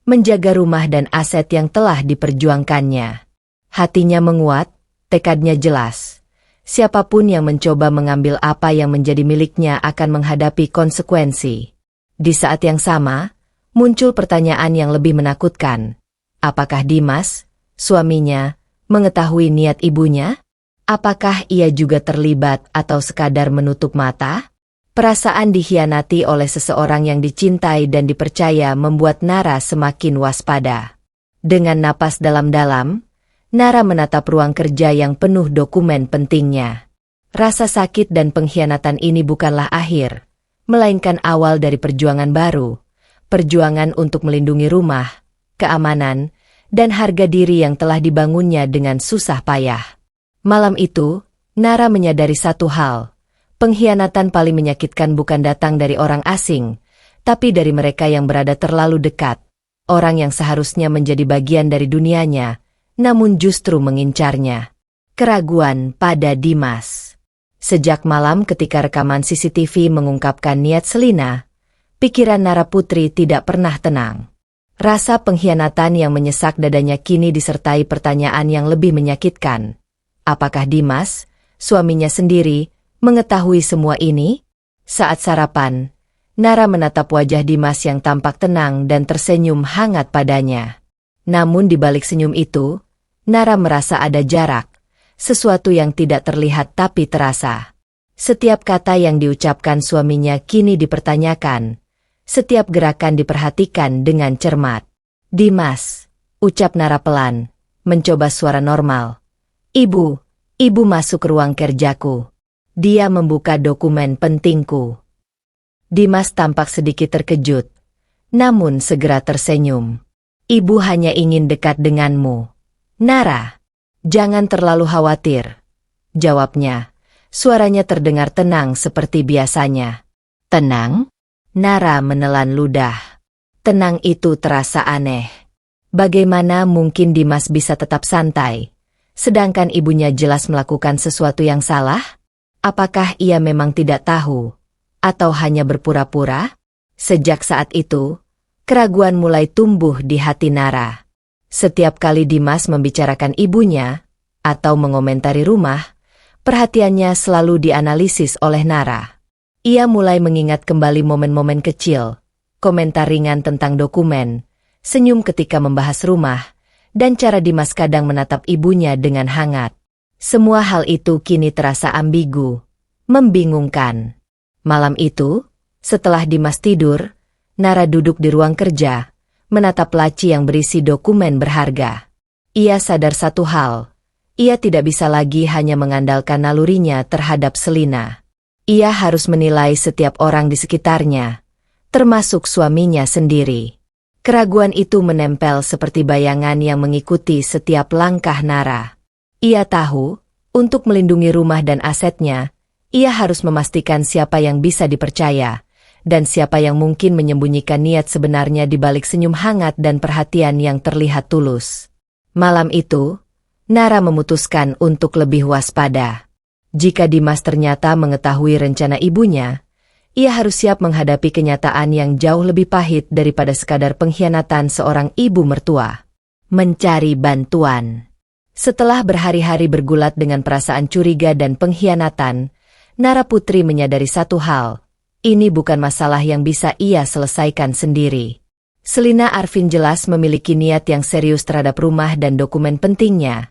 menjaga rumah dan aset yang telah diperjuangkannya. Hatinya menguat, tekadnya jelas. Siapapun yang mencoba mengambil apa yang menjadi miliknya akan menghadapi konsekuensi. Di saat yang sama, muncul pertanyaan yang lebih menakutkan. Apakah Dimas, suaminya, mengetahui niat ibunya? Apakah ia juga terlibat atau sekadar menutup mata? Perasaan dikhianati oleh seseorang yang dicintai dan dipercaya membuat Nara semakin waspada. Dengan napas dalam-dalam, Nara menatap ruang kerja yang penuh dokumen pentingnya. Rasa sakit dan pengkhianatan ini bukanlah akhir, melainkan awal dari perjuangan baru. Perjuangan untuk melindungi rumah, keamanan, dan harga diri yang telah dibangunnya dengan susah payah. Malam itu, Nara menyadari satu hal. Pengkhianatan paling menyakitkan bukan datang dari orang asing, tapi dari mereka yang berada terlalu dekat. Orang yang seharusnya menjadi bagian dari dunianya, namun justru mengincarnya. Keraguan pada Dimas. Sejak malam ketika rekaman CCTV mengungkapkan niat Selina, pikiran Nara Putri tidak pernah tenang. Rasa pengkhianatan yang menyesak dadanya kini disertai pertanyaan yang lebih menyakitkan. Apakah Dimas, suaminya sendiri, mengetahui semua ini? Saat sarapan, Nara menatap wajah Dimas yang tampak tenang dan tersenyum hangat padanya. Namun di balik senyum itu, Nara merasa ada jarak, sesuatu yang tidak terlihat tapi terasa. Setiap kata yang diucapkan suaminya kini dipertanyakan. Setiap gerakan diperhatikan dengan cermat. Dimas, ucap Nara pelan, mencoba suara normal. Ibu masuk ke ruang kerjaku. Dia membuka dokumen pentingku. Dimas tampak sedikit terkejut, namun segera tersenyum. Ibu hanya ingin dekat denganmu. Nara, jangan terlalu khawatir, jawabnya. Suaranya terdengar tenang seperti biasanya. Tenang? Nara menelan ludah. Tenang itu terasa aneh. Bagaimana mungkin Dimas bisa tetap santai, sedangkan ibunya jelas melakukan sesuatu yang salah? Apakah ia memang tidak tahu, atau hanya berpura-pura? Sejak saat itu, keraguan mulai tumbuh di hati Nara. Setiap kali Dimas membicarakan ibunya, atau mengomentari rumah, perhatiannya selalu dianalisis oleh Nara. Ia mulai mengingat kembali momen-momen kecil, komentar ringan tentang dokumen, senyum ketika membahas rumah, dan cara Dimas kadang menatap ibunya dengan hangat. Semua hal itu kini terasa ambigu, membingungkan. Malam itu, setelah Dimas tidur, Nara duduk di ruang kerja, menatap laci yang berisi dokumen berharga. Ia sadar satu hal, ia tidak bisa lagi hanya mengandalkan nalurinya terhadap Selina. Ia harus menilai setiap orang di sekitarnya, termasuk suaminya sendiri. Keraguan itu menempel seperti bayangan yang mengikuti setiap langkah Nara. Ia tahu, untuk melindungi rumah dan asetnya, ia harus memastikan siapa yang bisa dipercaya, dan siapa yang mungkin menyembunyikan niat sebenarnya di balik senyum hangat dan perhatian yang terlihat tulus. Malam itu, Nara memutuskan untuk lebih waspada. Jika Dimas ternyata mengetahui rencana ibunya, ia harus siap menghadapi kenyataan yang jauh lebih pahit daripada sekadar pengkhianatan seorang ibu mertua. Mencari bantuan. Setelah berhari-hari bergulat dengan perasaan curiga dan pengkhianatan, Nara Putri menyadari satu hal. Ini bukan masalah yang bisa ia selesaikan sendiri. Selina Arvin jelas memiliki niat yang serius terhadap rumah dan dokumen pentingnya,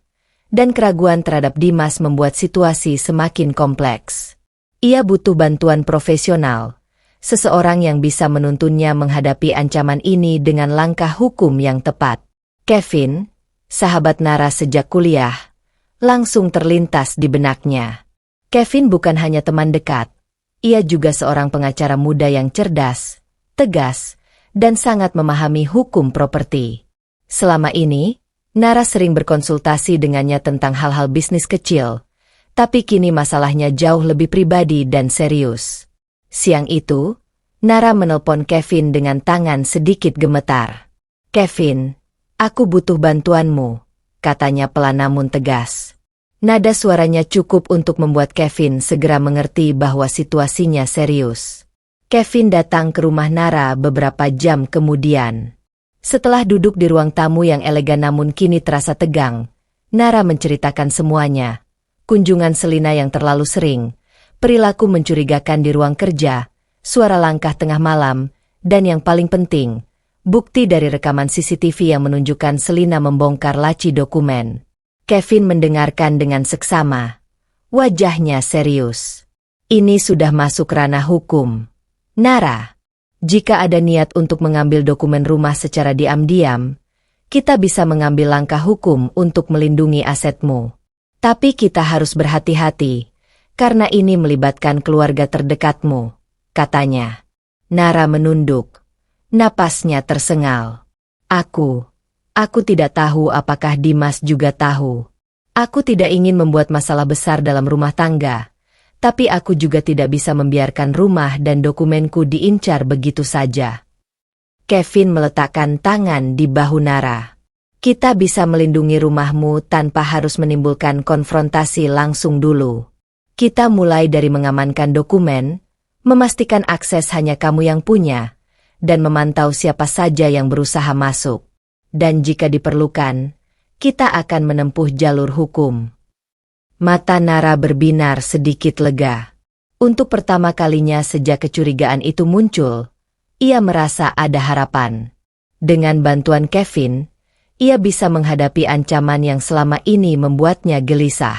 dan keraguan terhadap Dimas membuat situasi semakin kompleks. Ia butuh bantuan profesional, seseorang yang bisa menuntunnya menghadapi ancaman ini dengan langkah hukum yang tepat. Kevin, sahabat Nara sejak kuliah, langsung terlintas di benaknya. Kevin bukan hanya teman dekat, ia juga seorang pengacara muda yang cerdas, tegas, dan sangat memahami hukum properti. Selama ini, Nara sering berkonsultasi dengannya tentang hal-hal bisnis kecil, tapi kini masalahnya jauh lebih pribadi dan serius. Siang itu, Nara menelpon Kevin dengan tangan sedikit gemetar. "Kevin, aku butuh bantuanmu," katanya pelan namun tegas. Nada suaranya cukup untuk membuat Kevin segera mengerti bahwa situasinya serius. Kevin datang ke rumah Nara beberapa jam kemudian. Setelah duduk di ruang tamu yang elegan namun kini terasa tegang, Nara menceritakan semuanya. Kunjungan Selina yang terlalu sering, perilaku mencurigakan di ruang kerja, suara langkah tengah malam, dan yang paling penting, bukti dari rekaman CCTV yang menunjukkan Selina membongkar laci dokumen. Kevin mendengarkan dengan seksama. Wajahnya serius. Ini sudah masuk ranah hukum. Nara, jika ada niat untuk mengambil dokumen rumah secara diam-diam, kita bisa mengambil langkah hukum untuk melindungi asetmu. Tapi kita harus berhati-hati, karena ini melibatkan keluarga terdekatmu, katanya. Nara menunduk. Napasnya tersengal. Aku tidak tahu apakah Dimas juga tahu. Aku tidak ingin membuat masalah besar dalam rumah tangga, tapi aku juga tidak bisa membiarkan rumah dan dokumenku diincar begitu saja. Kevin meletakkan tangan di bahu Nara. Kita bisa melindungi rumahmu tanpa harus menimbulkan konfrontasi langsung dulu. Kita mulai dari mengamankan dokumen, memastikan akses hanya kamu yang punya, dan memantau siapa saja yang berusaha masuk. Dan jika diperlukan, kita akan menempuh jalur hukum. Mata Nara berbinar sedikit lega. Untuk pertama kalinya sejak kecurigaan itu muncul, ia merasa ada harapan. Dengan bantuan Kevin, ia bisa menghadapi ancaman yang selama ini membuatnya gelisah.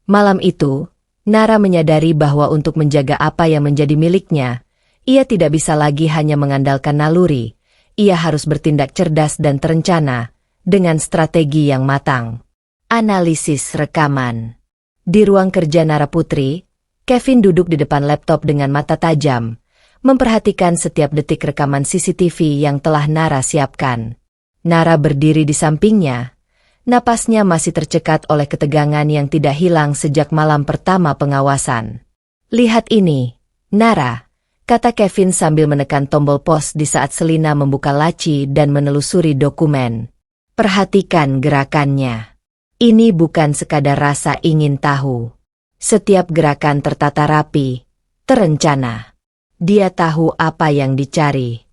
Malam itu, Nara menyadari bahwa untuk menjaga apa yang menjadi miliknya, ia tidak bisa lagi hanya mengandalkan naluri. Ia harus bertindak cerdas dan terencana, dengan strategi yang matang. Analisis rekaman. Di ruang kerja Nara Putri, Kevin duduk di depan laptop dengan mata tajam, memperhatikan setiap detik rekaman CCTV yang telah Nara siapkan. Nara berdiri di sampingnya, napasnya masih tercekat oleh ketegangan yang tidak hilang sejak malam pertama pengawasan. "Lihat ini, Nara," kata Kevin sambil menekan tombol pause di saat Selina membuka laci dan menelusuri dokumen. "Perhatikan gerakannya. Ini bukan sekadar rasa ingin tahu. Setiap gerakan tertata rapi, terencana. Dia tahu apa yang dicari."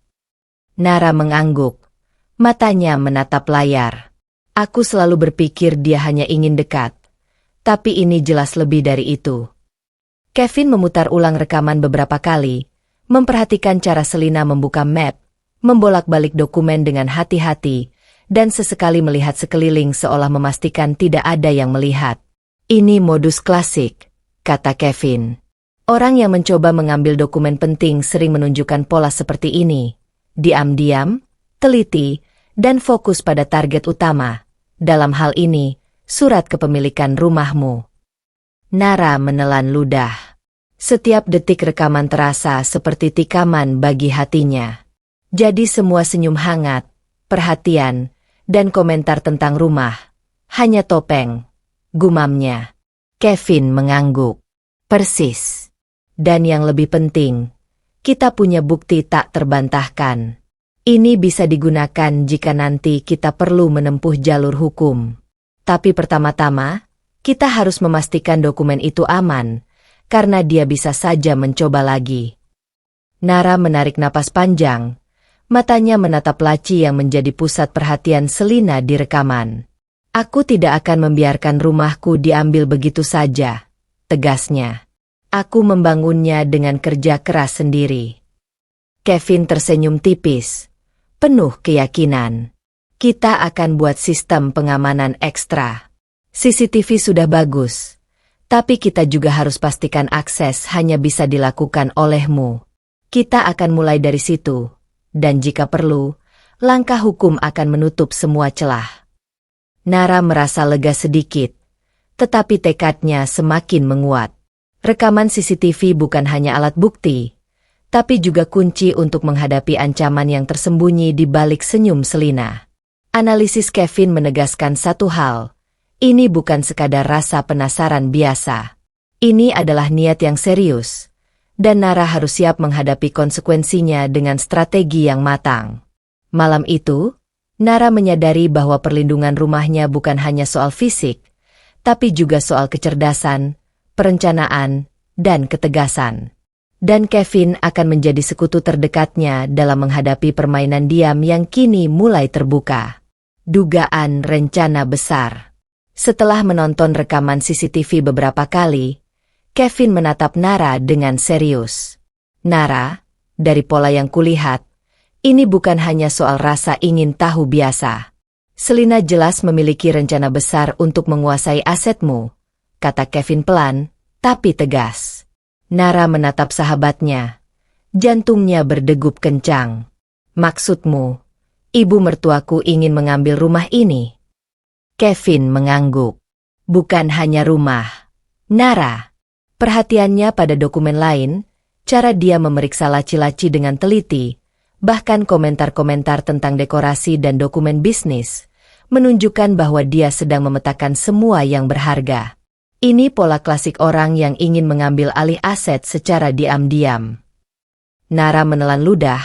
Nara mengangguk. Matanya menatap layar. "Aku selalu berpikir dia hanya ingin dekat. Tapi ini jelas lebih dari itu." Kevin memutar ulang rekaman beberapa kali, memperhatikan cara Selina membuka map, membolak-balik dokumen dengan hati-hati, dan sesekali melihat sekeliling seolah memastikan tidak ada yang melihat. "Ini modus klasik," kata Kevin. "Orang yang mencoba mengambil dokumen penting sering menunjukkan pola seperti ini. Diam-diam, teliti, dan fokus pada target utama. Dalam hal ini, surat kepemilikan rumahmu." Nara menelan ludah. Setiap detik rekaman terasa seperti tikaman bagi hatinya. Jadi semua senyum hangat, perhatian, dan komentar tentang rumah, hanya topeng, gumamnya. Kevin mengangguk. "Persis. Dan yang lebih penting, kita punya bukti tak terbantahkan. Ini bisa digunakan jika nanti kita perlu menempuh jalur hukum. Tapi pertama-tama, kita harus memastikan dokumen itu aman, karena dia bisa saja mencoba lagi." Nara menarik napas panjang, matanya menatap laci yang menjadi pusat perhatian Selina di rekaman. Aku tidak akan membiarkan rumahku diambil begitu saja, tegasnya. Aku membangunnya dengan kerja keras sendiri. Kevin tersenyum tipis, penuh keyakinan. Kita akan buat sistem pengamanan ekstra. CCTV sudah bagus, tapi kita juga harus pastikan akses hanya bisa dilakukan olehmu. Kita akan mulai dari situ, dan jika perlu, langkah hukum akan menutup semua celah. Nara merasa lega sedikit, tetapi tekadnya semakin menguat. Rekaman CCTV bukan hanya alat bukti, tapi juga kunci untuk menghadapi ancaman yang tersembunyi di balik senyum Selina. Analisis Kevin menegaskan satu hal, ini bukan sekadar rasa penasaran biasa. Ini adalah niat yang serius, dan Nara harus siap menghadapi konsekuensinya dengan strategi yang matang. Malam itu, Nara menyadari bahwa perlindungan rumahnya bukan hanya soal fisik, tapi juga soal kecerdasan, perencanaan, dan ketegasan. Dan Kevin akan menjadi sekutu terdekatnya dalam menghadapi permainan diam yang kini mulai terbuka. Dugaan rencana besar. Setelah menonton rekaman CCTV beberapa kali, Kevin menatap Nara dengan serius. Nara, dari pola yang kulihat, ini bukan hanya soal rasa ingin tahu biasa. Selina jelas memiliki rencana besar untuk menguasai asetmu, kata Kevin pelan, tapi tegas. Nara menatap sahabatnya. Jantungnya berdegup kencang. Maksudmu, ibu mertuaku ingin mengambil rumah ini? Kevin mengangguk. Bukan hanya rumah. Nara. Perhatiannya pada dokumen lain, cara dia memeriksa laci-laci dengan teliti, bahkan komentar-komentar tentang dekorasi dan dokumen bisnis, menunjukkan bahwa dia sedang memetakan semua yang berharga. Ini pola klasik orang yang ingin mengambil alih aset secara diam-diam. Nara menelan ludah,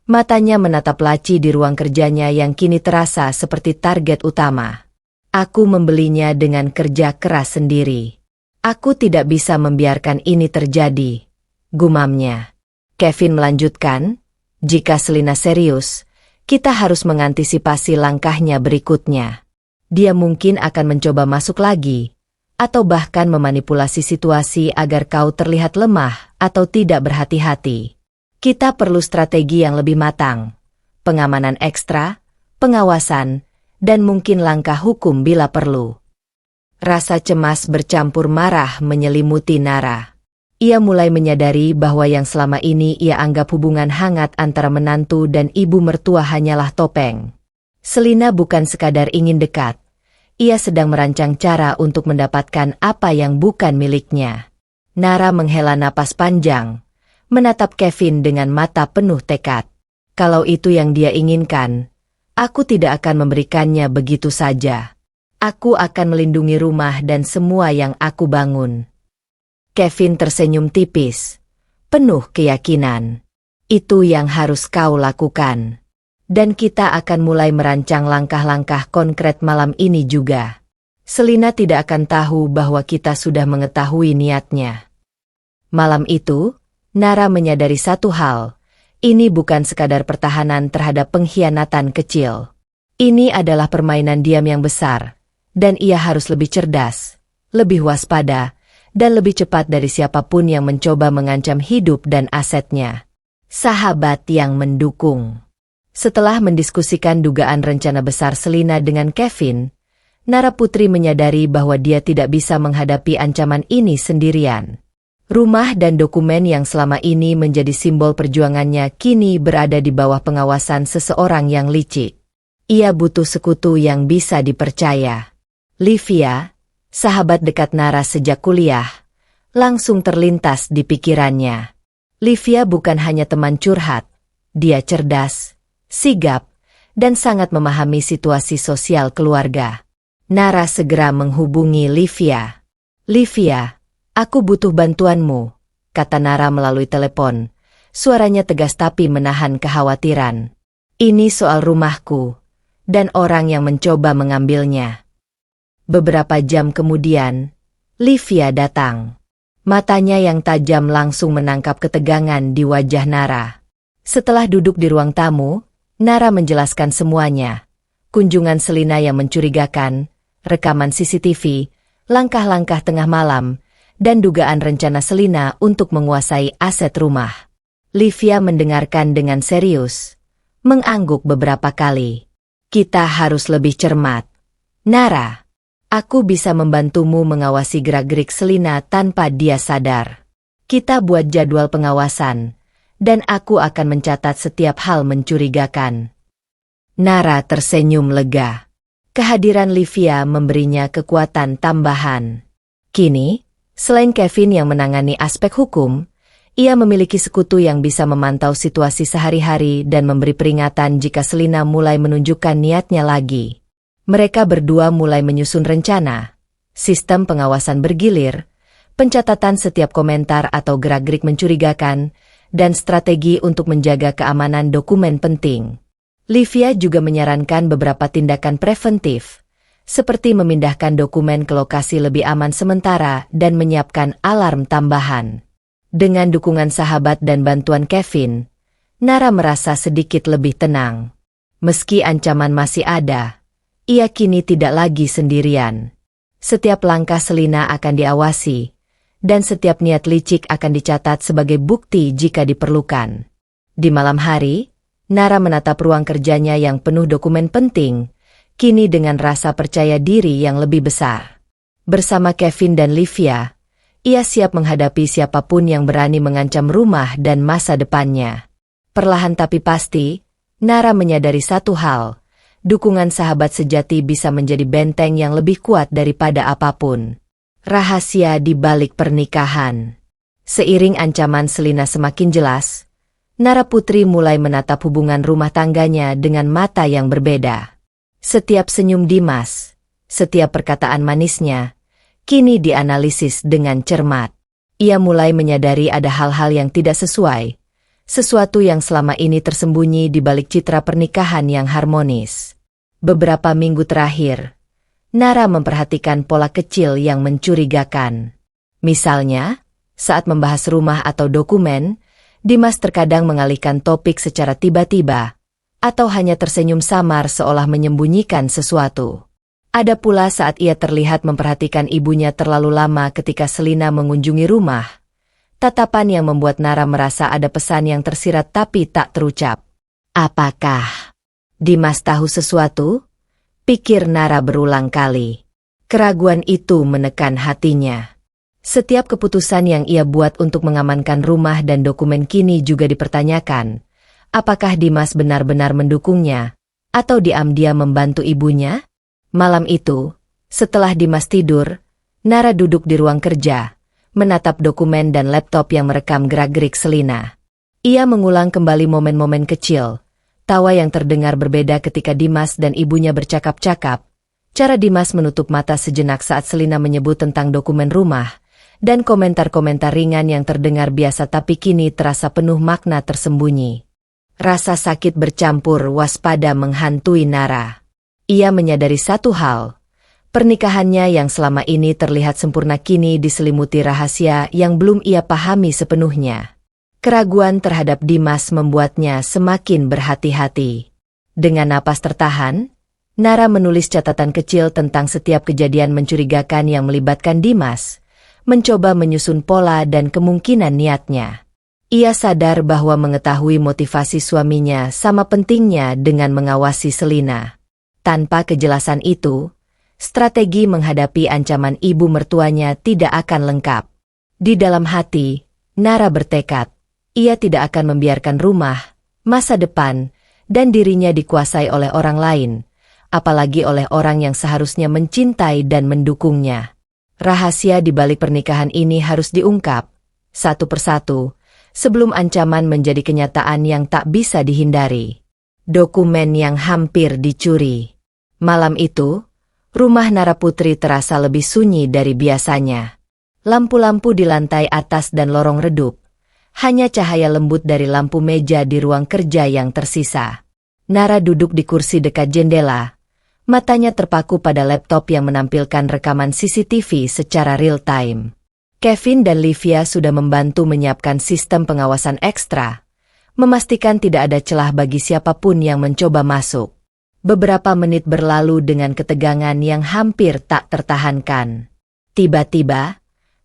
matanya menatap laci di ruang kerjanya yang kini terasa seperti target utama. Aku membelinya dengan kerja keras sendiri. Aku tidak bisa membiarkan ini terjadi, gumamnya. Kevin melanjutkan, jika Selina serius, kita harus mengantisipasi langkahnya berikutnya. Dia mungkin akan mencoba masuk lagi, atau bahkan memanipulasi situasi agar kau terlihat lemah atau tidak berhati-hati. Kita perlu strategi yang lebih matang, pengamanan ekstra, pengawasan, dan mungkin langkah hukum bila perlu. Rasa cemas bercampur marah menyelimuti Nara. Ia mulai menyadari bahwa yang selama ini ia anggap hubungan hangat antara menantu dan ibu mertua hanyalah topeng. Selina bukan sekadar ingin dekat. Ia sedang merancang cara untuk mendapatkan apa yang bukan miliknya. Nara menghela napas panjang, menatap Kevin dengan mata penuh tekad. Kalau itu yang dia inginkan, aku tidak akan memberikannya begitu saja. Aku akan melindungi rumah dan semua yang aku bangun. Kevin tersenyum tipis, penuh keyakinan. Itu yang harus kau lakukan. Dan kita akan mulai merancang langkah-langkah konkret malam ini juga. Selina tidak akan tahu bahwa kita sudah mengetahui niatnya. Malam itu, Nara menyadari satu hal. Ini bukan sekadar pertahanan terhadap pengkhianatan kecil. Ini adalah permainan diam yang besar. Dan ia harus lebih cerdas, lebih waspada, dan lebih cepat dari siapapun yang mencoba mengancam hidup dan asetnya. Sahabat yang mendukung. Setelah mendiskusikan dugaan rencana besar Selina dengan Kevin, Nara Putri menyadari bahwa dia tidak bisa menghadapi ancaman ini sendirian. Rumah dan dokumen yang selama ini menjadi simbol perjuangannya kini berada di bawah pengawasan seseorang yang licik. Ia butuh sekutu yang bisa dipercaya. Livia, sahabat dekat Nara sejak kuliah, langsung terlintas di pikirannya. Livia bukan hanya teman curhat, dia cerdas, sigap, dan sangat memahami situasi sosial keluarga. Nara segera menghubungi Livia. Livia, aku butuh bantuanmu, kata Nara melalui telepon. Suaranya tegas tapi menahan kekhawatiran. Ini soal rumahku, dan orang yang mencoba mengambilnya. Beberapa jam kemudian, Livia datang. Matanya yang tajam langsung menangkap ketegangan di wajah Nara. Setelah duduk di ruang tamu, Nara menjelaskan semuanya. Kunjungan Selina yang mencurigakan, rekaman CCTV, langkah-langkah tengah malam, dan dugaan rencana Selina untuk menguasai aset rumah. Livia mendengarkan dengan serius, mengangguk beberapa kali. Kita harus lebih cermat. Nara, aku bisa membantumu mengawasi gerak-gerik Selina tanpa dia sadar. Kita buat jadwal pengawasan, dan aku akan mencatat setiap hal mencurigakan. Nara tersenyum lega. Kehadiran Livia memberinya kekuatan tambahan. Kini, selain Kevin yang menangani aspek hukum, ia memiliki sekutu yang bisa memantau situasi sehari-hari dan memberi peringatan jika Selina mulai menunjukkan niatnya lagi. Mereka berdua mulai menyusun rencana, sistem pengawasan bergilir, pencatatan setiap komentar atau gerak-gerik mencurigakan, dan strategi untuk menjaga keamanan dokumen penting. Livia juga menyarankan beberapa tindakan preventif, seperti memindahkan dokumen ke lokasi lebih aman sementara dan menyiapkan alarm tambahan. Dengan dukungan sahabat dan bantuan Kevin, Nara merasa sedikit lebih tenang. Meski ancaman masih ada, ia kini tidak lagi sendirian. Setiap langkah Selina akan diawasi, dan setiap niat licik akan dicatat sebagai bukti jika diperlukan. Di malam hari, Nara menatap ruang kerjanya yang penuh dokumen penting, kini dengan rasa percaya diri yang lebih besar. Bersama Kevin dan Livia, ia siap menghadapi siapapun yang berani mengancam rumah dan masa depannya. Perlahan tapi pasti, Nara menyadari satu hal, dukungan sahabat sejati bisa menjadi benteng yang lebih kuat daripada apapun. Rahasia di balik pernikahan. Seiring ancaman Selina semakin jelas, Nara Putri mulai menatap hubungan rumah tangganya dengan mata yang berbeda. Setiap senyum Dimas, setiap perkataan manisnya, kini dianalisis dengan cermat. Ia mulai menyadari ada hal-hal yang tidak sesuai, sesuatu yang selama ini tersembunyi di balik citra pernikahan yang harmonis. Beberapa minggu terakhir, Nara memperhatikan pola kecil yang mencurigakan. Misalnya, saat membahas rumah atau dokumen, Dimas terkadang mengalihkan topik secara tiba-tiba, atau hanya tersenyum samar seolah menyembunyikan sesuatu. Ada pula saat ia terlihat memperhatikan ibunya terlalu lama ketika Selina mengunjungi rumah. Tatapan yang membuat Nara merasa ada pesan yang tersirat tapi tak terucap. Apakah Dimas tahu sesuatu? Pikir Nara berulang kali. Keraguan itu menekan hatinya. Setiap keputusan yang ia buat untuk mengamankan rumah dan dokumen kini juga dipertanyakan. Apakah Dimas benar-benar mendukungnya? Atau diam-diam membantu ibunya? Malam itu, setelah Dimas tidur, Nara duduk di ruang kerja, menatap dokumen dan laptop yang merekam gerak-gerik Selina. Ia mengulang kembali momen-momen kecil. Tawa yang terdengar berbeda ketika Dimas dan ibunya bercakap-cakap. Cara Dimas menutup mata sejenak saat Selina menyebut tentang dokumen rumah, dan komentar-komentar ringan yang terdengar biasa tapi kini terasa penuh makna tersembunyi. Rasa sakit bercampur waspada menghantui Nara. Ia menyadari satu hal. Pernikahannya yang selama ini terlihat sempurna kini diselimuti rahasia yang belum ia pahami sepenuhnya. Keraguan terhadap Dimas membuatnya semakin berhati-hati. Dengan napas tertahan, Nara menulis catatan kecil tentang setiap kejadian mencurigakan yang melibatkan Dimas, mencoba menyusun pola dan kemungkinan niatnya. Ia sadar bahwa mengetahui motivasi suaminya sama pentingnya dengan mengawasi Selina. Tanpa kejelasan itu, strategi menghadapi ancaman ibu mertuanya tidak akan lengkap. Di dalam hati, Nara bertekad. Ia tidak akan membiarkan rumah, masa depan, dan dirinya dikuasai oleh orang lain, apalagi oleh orang yang seharusnya mencintai dan mendukungnya. Rahasia di balik pernikahan ini harus diungkap, satu persatu, sebelum ancaman menjadi kenyataan yang tak bisa dihindari. Dokumen yang hampir dicuri. Malam itu, rumah Nara Putri terasa lebih sunyi dari biasanya. Lampu-lampu di lantai atas dan lorong redup. Hanya cahaya lembut dari lampu meja di ruang kerja yang tersisa. Nara duduk di kursi dekat jendela. Matanya terpaku pada laptop yang menampilkan rekaman CCTV secara real-time. Kevin dan Livia sudah membantu menyiapkan sistem pengawasan ekstra, memastikan tidak ada celah bagi siapapun yang mencoba masuk. Beberapa menit berlalu dengan ketegangan yang hampir tak tertahankan. Tiba-tiba,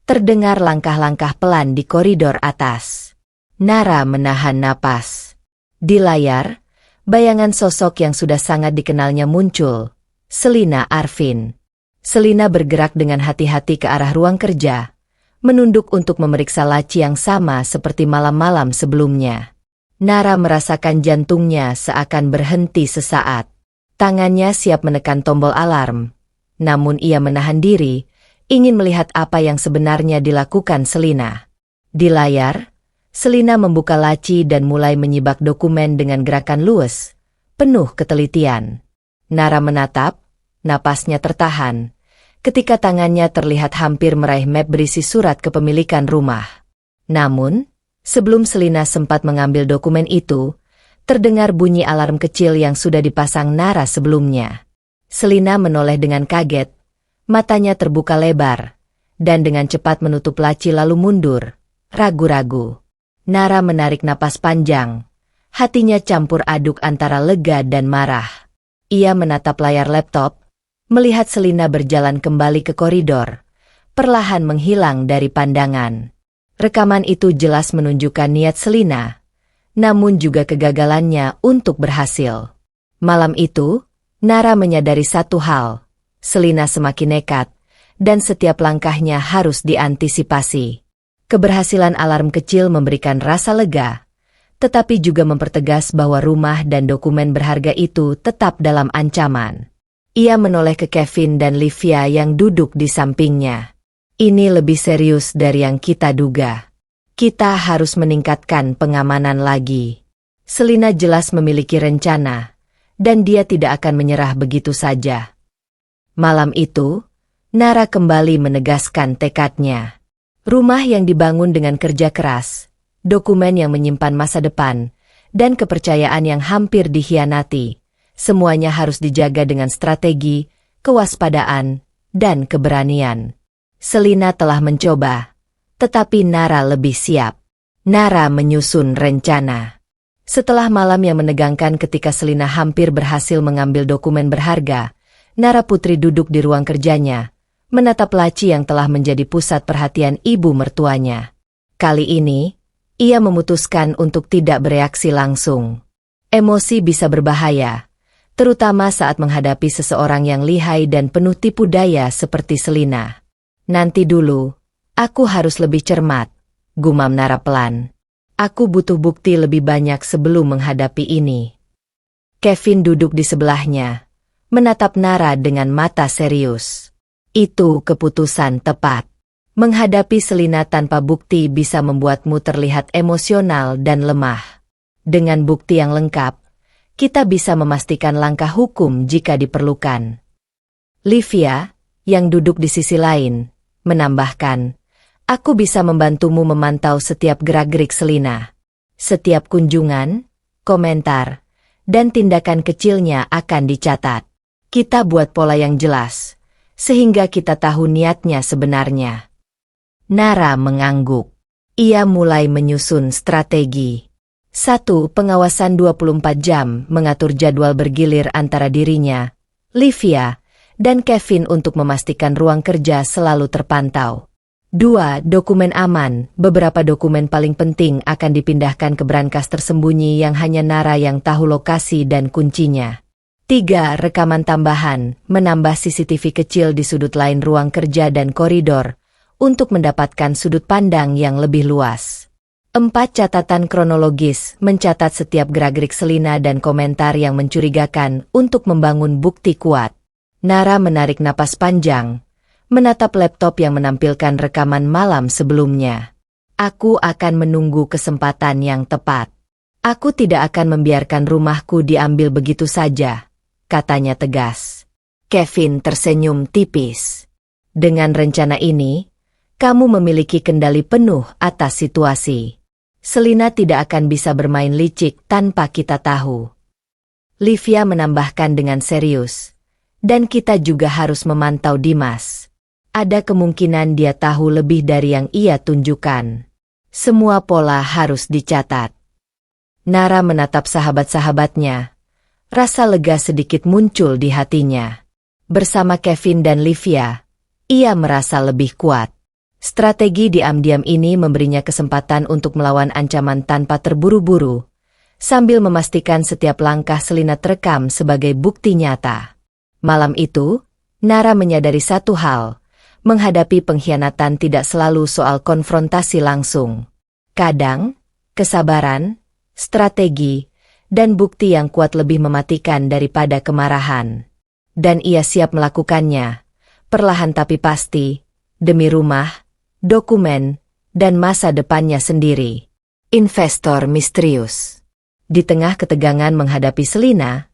terdengar langkah-langkah pelan di koridor atas. Nara menahan napas. Di layar, bayangan sosok yang sudah sangat dikenalnya muncul. Selina Arvin. Selina bergerak dengan hati-hati ke arah ruang kerja, menunduk untuk memeriksa laci yang sama seperti malam-malam sebelumnya. Nara merasakan jantungnya seakan berhenti sesaat. Tangannya siap menekan tombol alarm. Namun ia menahan diri, ingin melihat apa yang sebenarnya dilakukan Selina. Di layar, Selina membuka laci dan mulai menyibak dokumen dengan gerakan luwes, penuh ketelitian. Nara menatap, napasnya tertahan, ketika tangannya terlihat hampir meraih map berisi surat kepemilikan rumah. Namun, sebelum Selina sempat mengambil dokumen itu, terdengar bunyi alarm kecil yang sudah dipasang Nara sebelumnya. Selina menoleh dengan kaget, matanya terbuka lebar, dan dengan cepat menutup laci lalu mundur, ragu-ragu. Nara menarik napas panjang, hatinya campur aduk antara lega dan marah. Ia menatap layar laptop, melihat Selina berjalan kembali ke koridor, perlahan menghilang dari pandangan. Rekaman itu jelas menunjukkan niat Selina, namun juga kegagalannya untuk berhasil. Malam itu, Nara menyadari satu hal, Selina semakin nekat, dan setiap langkahnya harus diantisipasi. Keberhasilan alarm kecil memberikan rasa lega, tetapi juga mempertegas bahwa rumah dan dokumen berharga itu tetap dalam ancaman. Ia menoleh ke Kevin dan Livia yang duduk di sampingnya. Ini lebih serius dari yang kita duga. Kita harus meningkatkan pengamanan lagi. Selina jelas memiliki rencana, dan dia tidak akan menyerah begitu saja. Malam itu, Nara kembali menegaskan tekadnya. Rumah yang dibangun dengan kerja keras, dokumen yang menyimpan masa depan, dan kepercayaan yang hampir dikhianati, semuanya harus dijaga dengan strategi, kewaspadaan, dan keberanian. Selina telah mencoba, tetapi Nara lebih siap. Nara menyusun rencana. Setelah malam yang menegangkan ketika Selina hampir berhasil mengambil dokumen berharga, Nara Putri duduk di ruang kerjanya, menatap laci yang telah menjadi pusat perhatian ibu mertuanya. Kali ini, ia memutuskan untuk tidak bereaksi langsung. Emosi bisa berbahaya, terutama saat menghadapi seseorang yang lihai dan penuh tipu daya seperti Selina. Nanti dulu. Aku harus lebih cermat, gumam Nara pelan. Aku butuh bukti lebih banyak sebelum menghadapi ini. Kevin duduk di sebelahnya, menatap Nara dengan mata serius. Itu keputusan tepat. Menghadapi Selina tanpa bukti bisa membuatmu terlihat emosional dan lemah. Dengan bukti yang lengkap, kita bisa memastikan langkah hukum jika diperlukan. Livia, yang duduk di sisi lain, menambahkan, aku bisa membantumu memantau setiap gerak-gerik Selina. Setiap kunjungan, komentar, dan tindakan kecilnya akan dicatat. Kita buat pola yang jelas, sehingga kita tahu niatnya sebenarnya. Nara mengangguk. Ia mulai menyusun strategi. 1. Pengawasan 24 jam mengatur jadwal bergilir antara dirinya, Livia, dan Kevin untuk memastikan ruang kerja selalu terpantau. 2. Dokumen aman. Beberapa dokumen paling penting akan dipindahkan ke brankas tersembunyi yang hanya Nara yang tahu lokasi dan kuncinya. 3. Rekaman tambahan. Menambah CCTV kecil di sudut lain ruang kerja dan koridor, untuk mendapatkan sudut pandang yang lebih luas. 4. Catatan kronologis. Mencatat setiap gerak-gerik Selina dan komentar yang mencurigakan untuk membangun bukti kuat. Nara menarik napas panjang, menatap laptop yang menampilkan rekaman malam sebelumnya. Aku akan menunggu kesempatan yang tepat. Aku tidak akan membiarkan rumahku diambil begitu saja, katanya tegas. Kevin tersenyum tipis. Dengan rencana ini, kamu memiliki kendali penuh atas situasi. Selina tidak akan bisa bermain licik tanpa kita tahu. Livia menambahkan dengan serius. Dan kita juga harus memantau Dimas. Ada kemungkinan dia tahu lebih dari yang ia tunjukkan. Semua pola harus dicatat. Nara menatap sahabat-sahabatnya, Rasa lega sedikit muncul di hatinya. Bersama Kevin dan Livia, ia merasa lebih kuat. Strategi diam-diam ini memberinya kesempatan untuk melawan ancaman tanpa terburu-buru, sambil memastikan setiap langkah Selina terekam sebagai bukti nyata. Malam itu, Nara menyadari satu hal, menghadapi pengkhianatan tidak selalu soal konfrontasi langsung. Kadang, kesabaran, strategi, dan bukti yang kuat lebih mematikan daripada kemarahan. Dan ia siap melakukannya, perlahan tapi pasti, demi rumah, dokumen, dan masa depannya sendiri. Investor misterius. Di tengah ketegangan menghadapi Selina,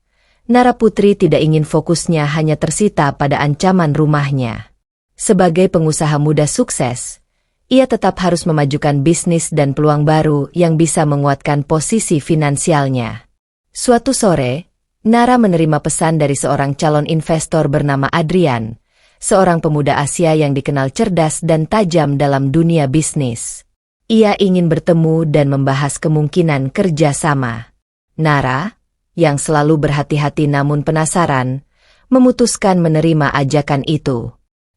Nara Putri tidak ingin fokusnya hanya tersita pada ancaman rumahnya. Sebagai pengusaha muda sukses, ia tetap harus memajukan bisnis dan peluang baru yang bisa menguatkan posisi finansialnya. Suatu sore, Nara menerima pesan dari seorang calon investor bernama Adrian, seorang pemuda Asia yang dikenal cerdas dan tajam dalam dunia bisnis. Ia ingin bertemu dan membahas kemungkinan kerjasama. Nara, yang selalu berhati-hati namun penasaran, memutuskan menerima ajakan itu.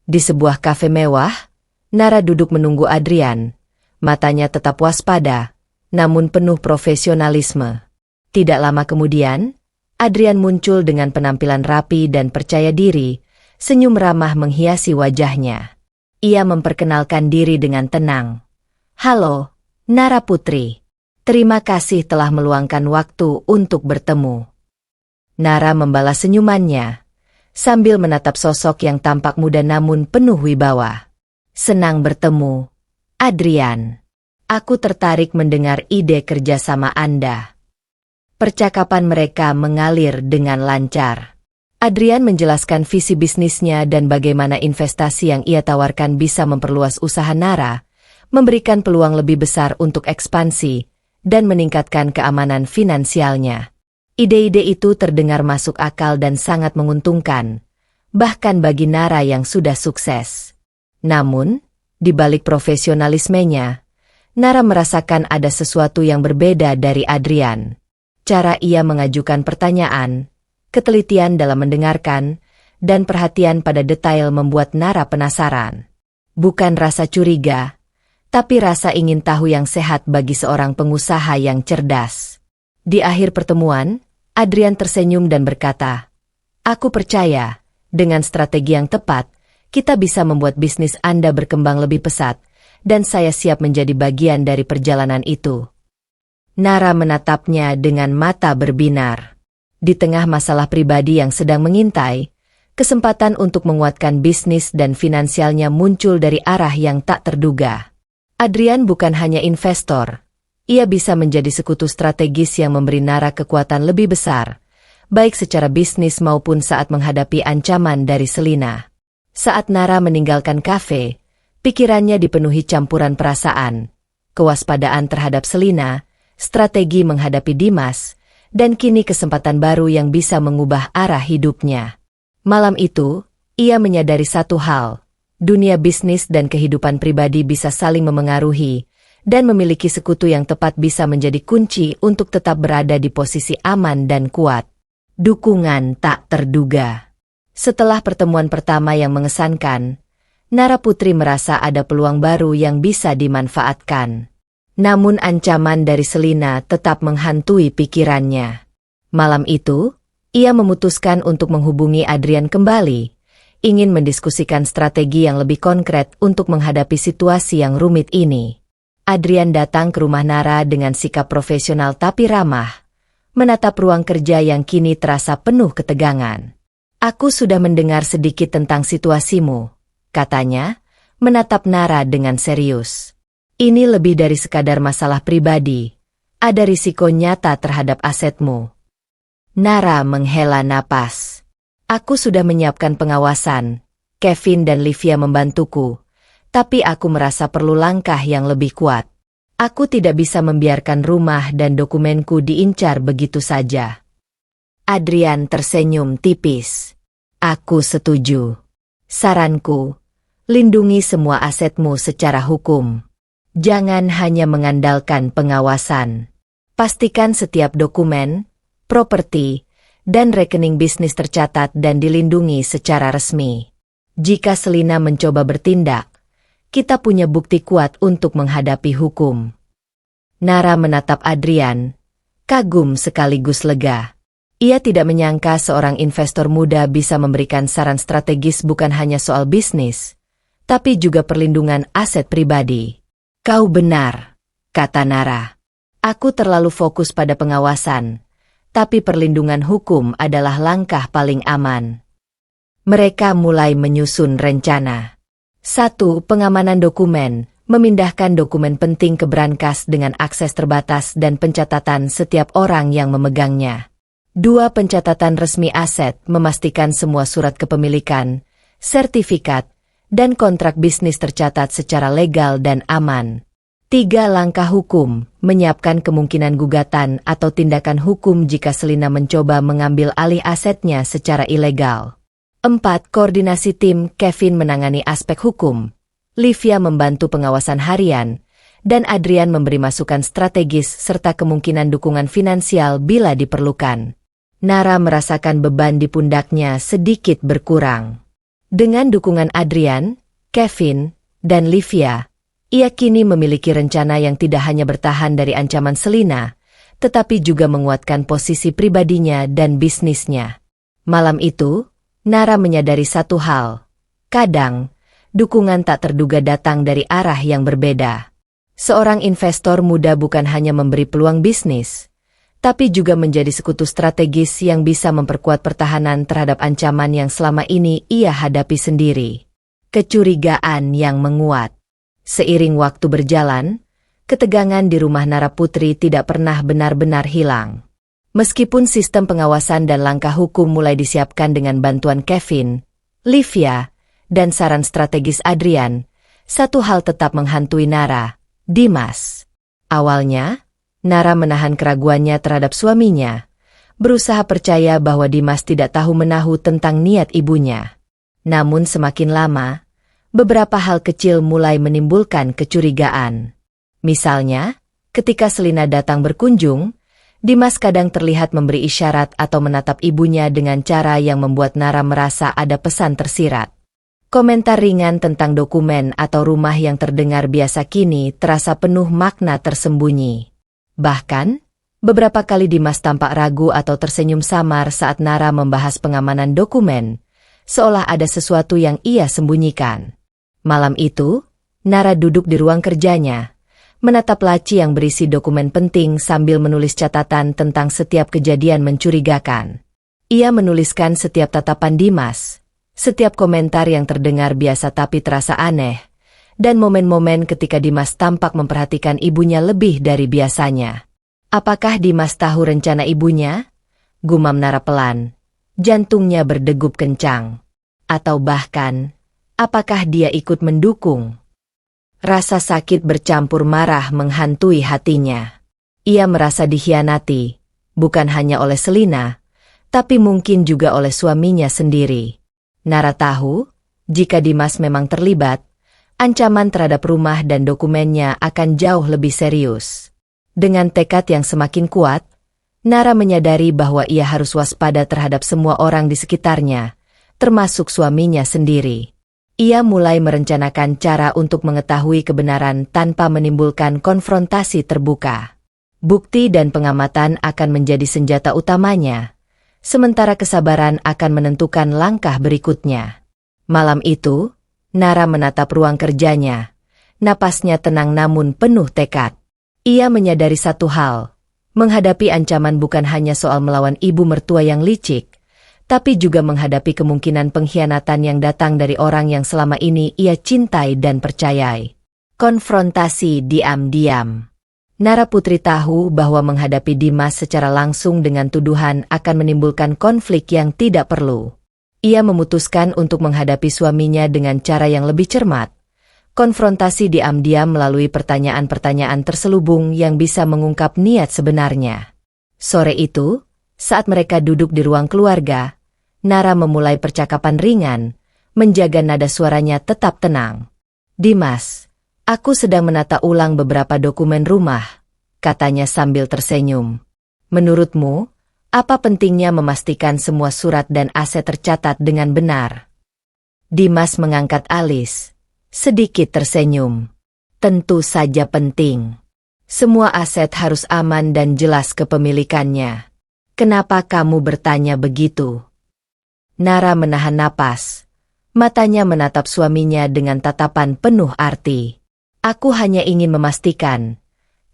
Di sebuah kafe mewah, Nara duduk menunggu Adrian. Matanya tetap waspada, namun penuh profesionalisme. Tidak lama kemudian, Adrian muncul dengan penampilan rapi dan percaya diri, senyum ramah menghiasi wajahnya. Ia memperkenalkan diri dengan tenang. "Halo, Nara Putri. Terima kasih telah meluangkan waktu untuk bertemu." Nara membalas senyumannya, sambil menatap sosok yang tampak muda namun penuh wibawa. "Senang bertemu, Adrian. Aku tertarik mendengar ide kerjasama Anda." Percakapan mereka mengalir dengan lancar. Adrian menjelaskan visi bisnisnya dan bagaimana investasi yang ia tawarkan bisa memperluas usaha Nara, memberikan peluang lebih besar untuk ekspansi, dan meningkatkan keamanan finansialnya. Ide-ide itu terdengar masuk akal dan sangat menguntungkan, bahkan bagi Nara yang sudah sukses. Namun, di balik profesionalismenya, Nara merasakan ada sesuatu yang berbeda dari Adrian. Cara ia mengajukan pertanyaan, ketelitian dalam mendengarkan, dan perhatian pada detail membuat Nara penasaran. Bukan rasa curiga, tapi rasa ingin tahu yang sehat bagi seorang pengusaha yang cerdas. Di akhir pertemuan, Adrian tersenyum dan berkata, "Aku percaya, dengan strategi yang tepat, kita bisa membuat bisnis Anda berkembang lebih pesat, dan saya siap menjadi bagian dari perjalanan itu." Nara menatapnya dengan mata berbinar. Di tengah masalah pribadi yang sedang mengintai, kesempatan untuk menguatkan bisnis dan finansialnya muncul dari arah yang tak terduga. Adrian bukan hanya investor, ia bisa menjadi sekutu strategis yang memberi Nara kekuatan lebih besar, baik secara bisnis maupun saat menghadapi ancaman dari Selina. Saat Nara meninggalkan kafe, pikirannya dipenuhi campuran perasaan, kewaspadaan terhadap Selina, strategi menghadapi Dimas, dan kini kesempatan baru yang bisa mengubah arah hidupnya. Malam itu, ia menyadari satu hal, dunia bisnis dan kehidupan pribadi bisa saling memengaruhi, dan memiliki sekutu yang tepat bisa menjadi kunci untuk tetap berada di posisi aman dan kuat. Dukungan tak terduga. Setelah pertemuan pertama yang mengesankan, Nara Putri merasa ada peluang baru yang bisa dimanfaatkan. Namun ancaman dari Selina tetap menghantui pikirannya. Malam itu, ia memutuskan untuk menghubungi Adrian kembali, ingin mendiskusikan strategi yang lebih konkret untuk menghadapi situasi yang rumit ini. Adrian datang ke rumah Nara dengan sikap profesional tapi ramah, menatap ruang kerja yang kini terasa penuh ketegangan. "Aku sudah mendengar sedikit tentang situasimu," katanya, menatap Nara dengan serius. "Ini lebih dari sekadar masalah pribadi. Ada risiko nyata terhadap asetmu." Nara menghela napas. "Aku sudah menyiapkan pengawasan. Kevin dan Livia membantuku. Tapi aku merasa perlu langkah yang lebih kuat. Aku tidak bisa membiarkan rumah dan dokumenku diincar begitu saja." Adrian tersenyum tipis. "Aku setuju. Saranku, lindungi semua asetmu secara hukum. Jangan hanya mengandalkan pengawasan. Pastikan setiap dokumen, properti, dan rekening bisnis tercatat dan dilindungi secara resmi. Jika Selina mencoba bertindak, kita punya bukti kuat untuk menghadapi hukum. Nara menatap Adrian, kagum sekaligus lega. Ia tidak menyangka seorang investor muda bisa memberikan saran strategis bukan hanya soal bisnis, tapi juga perlindungan aset pribadi. Kau benar, kata Nara. Aku terlalu fokus pada pengawasan, tapi perlindungan hukum adalah langkah paling aman. Mereka mulai menyusun rencana. 1. Pengamanan dokumen, memindahkan dokumen penting ke brankas dengan akses terbatas dan pencatatan setiap orang yang memegangnya. 2. Pencatatan resmi aset, memastikan semua surat kepemilikan, sertifikat, dan kontrak bisnis tercatat secara legal dan aman. 3. Langkah hukum, menyiapkan kemungkinan gugatan atau tindakan hukum jika Selina mencoba mengambil alih asetnya secara ilegal. 4. Koordinasi tim, Kevin menangani aspek hukum, Livia membantu pengawasan harian, dan Adrian memberi masukan strategis serta kemungkinan dukungan finansial bila diperlukan. Nara merasakan beban di pundaknya sedikit berkurang. Dengan dukungan Adrian, Kevin, dan Livia, ia kini memiliki rencana yang tidak hanya bertahan dari ancaman Selina, tetapi juga menguatkan posisi pribadinya dan bisnisnya. Malam itu, Nara menyadari satu hal. Kadang, dukungan tak terduga datang dari arah yang berbeda. Seorang investor muda bukan hanya memberi peluang bisnis, tapi juga menjadi sekutu strategis yang bisa memperkuat pertahanan terhadap ancaman yang selama ini ia hadapi sendiri. Kecurigaan yang menguat. Seiring waktu berjalan, ketegangan di rumah Nara Putri tidak pernah benar-benar hilang. Meskipun sistem pengawasan dan langkah hukum mulai disiapkan dengan bantuan Kevin, Livia, dan saran strategis Adrian, satu hal tetap menghantui Nara, Dimas. Awalnya, Nara menahan keraguannya terhadap suaminya, berusaha percaya bahwa Dimas tidak tahu-menahu tentang niat ibunya. Namun semakin lama, beberapa hal kecil mulai menimbulkan kecurigaan. Misalnya, ketika Selina datang berkunjung, Dimas kadang terlihat memberi isyarat atau menatap ibunya dengan cara yang membuat Nara merasa ada pesan tersirat. Komentar ringan tentang dokumen atau rumah yang terdengar biasa kini terasa penuh makna tersembunyi. Bahkan, beberapa kali Dimas tampak ragu atau tersenyum samar saat Nara membahas pengamanan dokumen, seolah ada sesuatu yang ia sembunyikan. Malam itu, Nara duduk di ruang kerjanya, menatap laci yang berisi dokumen penting sambil menulis catatan tentang setiap kejadian mencurigakan. Ia menuliskan setiap tatapan Dimas, setiap komentar yang terdengar biasa tapi terasa aneh, dan momen-momen ketika Dimas tampak memperhatikan ibunya lebih dari biasanya. Apakah Dimas tahu rencana ibunya? Gumam Nara pelan. Jantungnya berdegup kencang. Atau bahkan, apakah dia ikut mendukung? Rasa sakit bercampur marah menghantui hatinya. Ia merasa dikhianati, bukan hanya oleh Selina, tapi mungkin juga oleh suaminya sendiri. Nara tahu, jika Dimas memang terlibat, ancaman terhadap rumah dan dokumennya akan jauh lebih serius. Dengan tekad yang semakin kuat, Nara menyadari bahwa ia harus waspada terhadap semua orang di sekitarnya, termasuk suaminya sendiri. Ia mulai merencanakan cara untuk mengetahui kebenaran tanpa menimbulkan konfrontasi terbuka. Bukti dan pengamatan akan menjadi senjata utamanya, sementara kesabaran akan menentukan langkah berikutnya. Malam itu, Nara menatap ruang kerjanya. Napasnya tenang namun penuh tekad. Ia menyadari satu hal, menghadapi ancaman bukan hanya soal melawan ibu mertua yang licik, tapi juga menghadapi kemungkinan pengkhianatan yang datang dari orang yang selama ini ia cintai dan percayai. Konfrontasi diam-diam. Nara Putri tahu bahwa menghadapi Dimas secara langsung dengan tuduhan akan menimbulkan konflik yang tidak perlu. Ia memutuskan untuk menghadapi suaminya dengan cara yang lebih cermat. Konfrontasi diam-diam melalui pertanyaan-pertanyaan terselubung yang bisa mengungkap niat sebenarnya. Sore itu, saat mereka duduk di ruang keluarga, Nara memulai percakapan ringan, menjaga nada suaranya tetap tenang. Dimas, aku sedang menata ulang beberapa dokumen rumah, katanya sambil tersenyum. Menurutmu, Apa pentingnya memastikan semua surat dan aset tercatat dengan benar? Dimas mengangkat alis, sedikit tersenyum. Tentu saja penting. Semua aset harus aman dan jelas kepemilikannya. Kenapa kamu bertanya begitu? Nara menahan napas. Matanya menatap suaminya dengan tatapan penuh arti. Aku hanya ingin memastikan,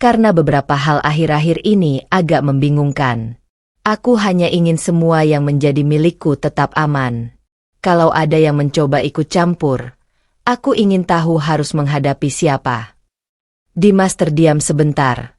karena beberapa hal akhir-akhir ini agak membingungkan. Aku hanya ingin semua yang menjadi milikku tetap aman. Kalau ada yang mencoba ikut campur, aku ingin tahu harus menghadapi siapa. Dimas terdiam sebentar.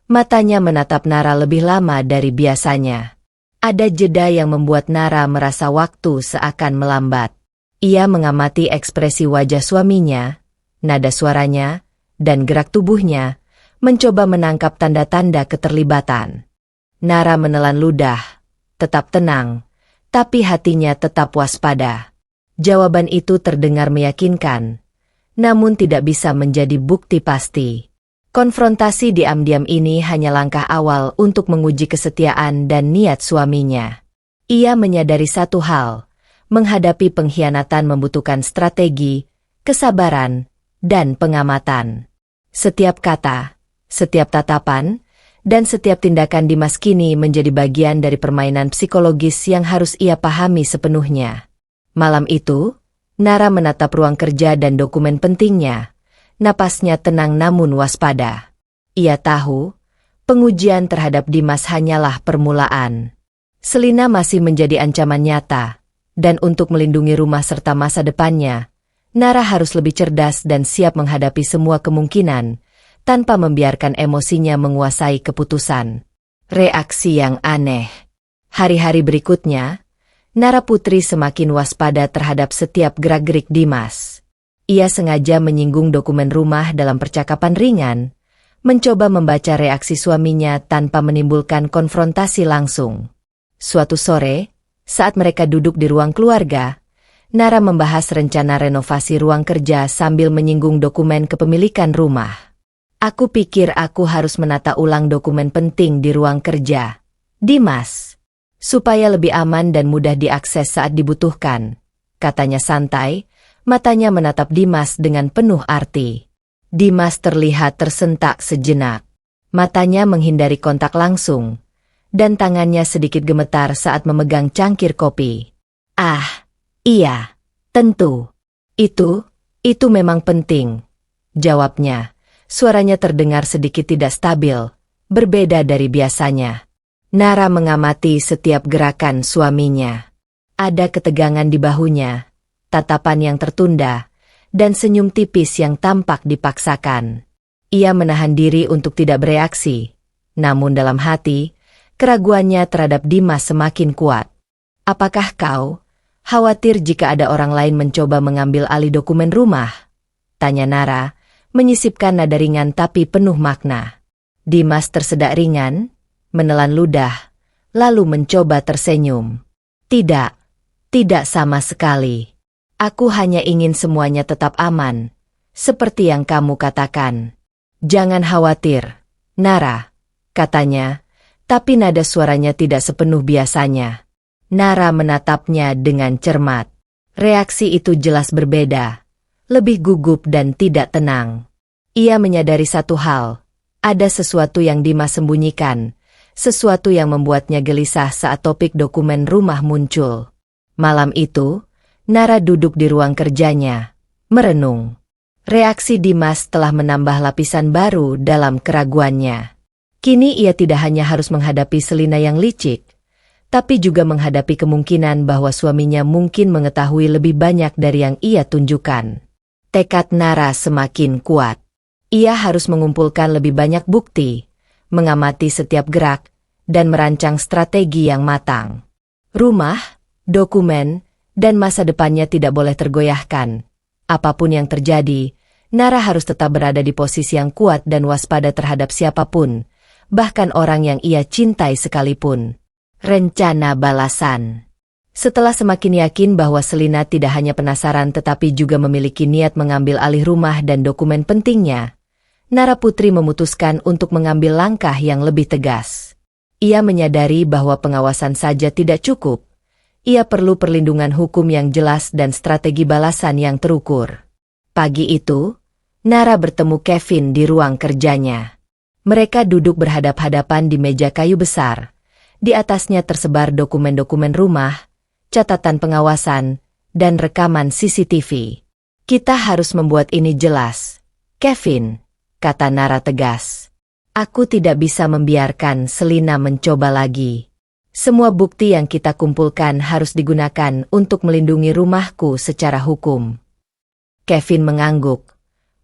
Matanya menatap Nara lebih lama dari biasanya. Ada jeda yang membuat Nara merasa waktu seakan melambat. Ia mengamati ekspresi wajah suaminya, nada suaranya, dan gerak tubuhnya, mencoba menangkap tanda-tanda keterlibatan. Nara menelan ludah, tetap tenang, tapi hatinya tetap waspada. Jawaban itu terdengar meyakinkan, namun tidak bisa menjadi bukti pasti. Konfrontasi diam-diam ini hanya langkah awal untuk menguji kesetiaan dan niat suaminya. Ia menyadari satu hal, menghadapi pengkhianatan membutuhkan strategi, kesabaran, dan pengamatan. Setiap kata, setiap tatapan, dan setiap tindakan Dimas kini menjadi bagian dari permainan psikologis yang harus ia pahami sepenuhnya. Malam itu, Nara menatap ruang kerja dan dokumen pentingnya. Napasnya tenang namun waspada. Ia tahu, pengujian terhadap Dimas hanyalah permulaan. Selina masih menjadi ancaman nyata, dan untuk melindungi rumah serta masa depannya, Nara harus lebih cerdas dan siap menghadapi semua kemungkinan, tanpa membiarkan emosinya menguasai keputusan. Reaksi yang aneh. Hari-hari berikutnya, Nara Putri semakin waspada terhadap setiap gerak-gerik Dimas. Ia sengaja menyinggung dokumen rumah dalam percakapan ringan, mencoba membaca reaksi suaminya tanpa menimbulkan konfrontasi langsung. Suatu sore, saat mereka duduk di ruang keluarga, Nara membahas rencana renovasi ruang kerja sambil menyinggung dokumen kepemilikan rumah. Aku pikir aku harus menata ulang dokumen penting di ruang kerja, Dimas, supaya lebih aman dan mudah diakses saat dibutuhkan, katanya santai, matanya menatap Dimas dengan penuh arti. Dimas terlihat tersentak sejenak. Matanya menghindari kontak langsung, dan tangannya sedikit gemetar saat memegang cangkir kopi. Ah, iya, tentu. Itu memang penting, jawabnya. Suaranya terdengar sedikit tidak stabil, berbeda dari biasanya. Nara mengamati setiap gerakan suaminya. Ada ketegangan di bahunya, tatapan yang tertunda, dan senyum tipis yang tampak dipaksakan. Ia menahan diri untuk tidak bereaksi, namun dalam hati, keraguannya terhadap Dimas semakin kuat. Apakah kau khawatir jika ada orang lain mencoba mengambil alih dokumen rumah? Tanya Nara, menyisipkan nada ringan tapi penuh makna. Dimas tersedak ringan, menelan ludah, lalu mencoba tersenyum. Tidak sama sekali. Aku hanya ingin semuanya tetap aman, seperti yang kamu katakan. Jangan khawatir, Nara, katanya, tapi nada suaranya tidak sepenuh biasanya. Nara menatapnya dengan cermat. Reaksi itu jelas berbeda, lebih gugup dan tidak tenang. Ia menyadari satu hal, ada sesuatu yang Dimas sembunyikan, sesuatu yang membuatnya gelisah saat topik dokumen rumah muncul. Malam itu, Nara duduk di ruang kerjanya, merenung. Reaksi Dimas telah menambah lapisan baru dalam keraguannya. Kini ia tidak hanya harus menghadapi Selina yang licik, tapi juga menghadapi kemungkinan bahwa suaminya mungkin mengetahui lebih banyak dari yang ia tunjukkan. Tekad Nara semakin kuat. Ia harus mengumpulkan lebih banyak bukti, mengamati setiap gerak, dan merancang strategi yang matang. Rumah, dokumen, dan masa depannya tidak boleh tergoyahkan. Apapun yang terjadi, Nara harus tetap berada di posisi yang kuat dan waspada terhadap siapapun, bahkan orang yang ia cintai sekalipun. Rencana balasan. Setelah semakin yakin bahwa Selina tidak hanya penasaran tetapi juga memiliki niat mengambil alih rumah dan dokumen pentingnya, Nara Putri memutuskan untuk mengambil langkah yang lebih tegas. Ia menyadari bahwa pengawasan saja tidak cukup. Ia perlu perlindungan hukum yang jelas dan strategi balasan yang terukur. Pagi itu, Nara bertemu Kevin di ruang kerjanya. Mereka duduk berhadap-hadapan di meja kayu besar. Di atasnya tersebar dokumen-dokumen rumah, catatan pengawasan, dan rekaman CCTV. Kita harus membuat ini jelas, Kevin, kata Nara tegas. Aku tidak bisa membiarkan Selina mencoba lagi. Semua bukti yang kita kumpulkan harus digunakan untuk melindungi rumahku secara hukum. Kevin mengangguk.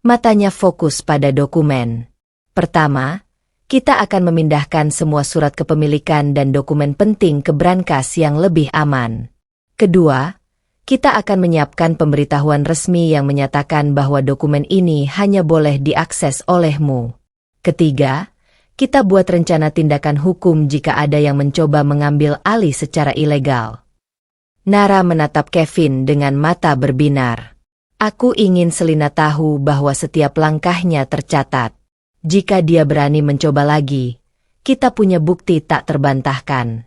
Matanya fokus pada dokumen. Pertama, kita akan memindahkan semua surat kepemilikan dan dokumen penting ke brankas yang lebih aman. Kedua, kita akan menyiapkan pemberitahuan resmi yang menyatakan bahwa dokumen ini hanya boleh diakses olehmu. Ketiga, kita buat rencana tindakan hukum jika ada yang mencoba mengambil alih secara ilegal. Nara menatap Kevin dengan mata berbinar. Aku ingin Selina tahu bahwa setiap langkahnya tercatat. Jika dia berani mencoba lagi, kita punya bukti tak terbantahkan.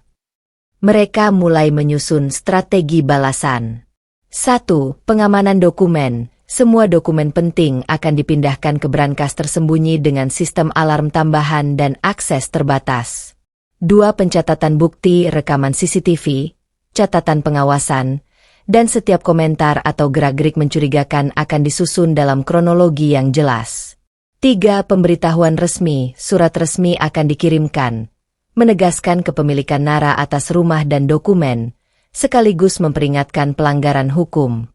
Mereka mulai menyusun strategi balasan. 1. Pengamanan dokumen. Semua dokumen penting akan dipindahkan ke brankas tersembunyi dengan sistem alarm tambahan dan akses terbatas. 2. Pencatatan bukti, rekaman CCTV, catatan pengawasan, dan setiap komentar atau gerak-gerik mencurigakan akan disusun dalam kronologi yang jelas. 3. Pemberitahuan resmi, surat resmi akan dikirimkan, menegaskan kepemilikan Nara atas rumah dan dokumen, sekaligus memperingatkan pelanggaran hukum.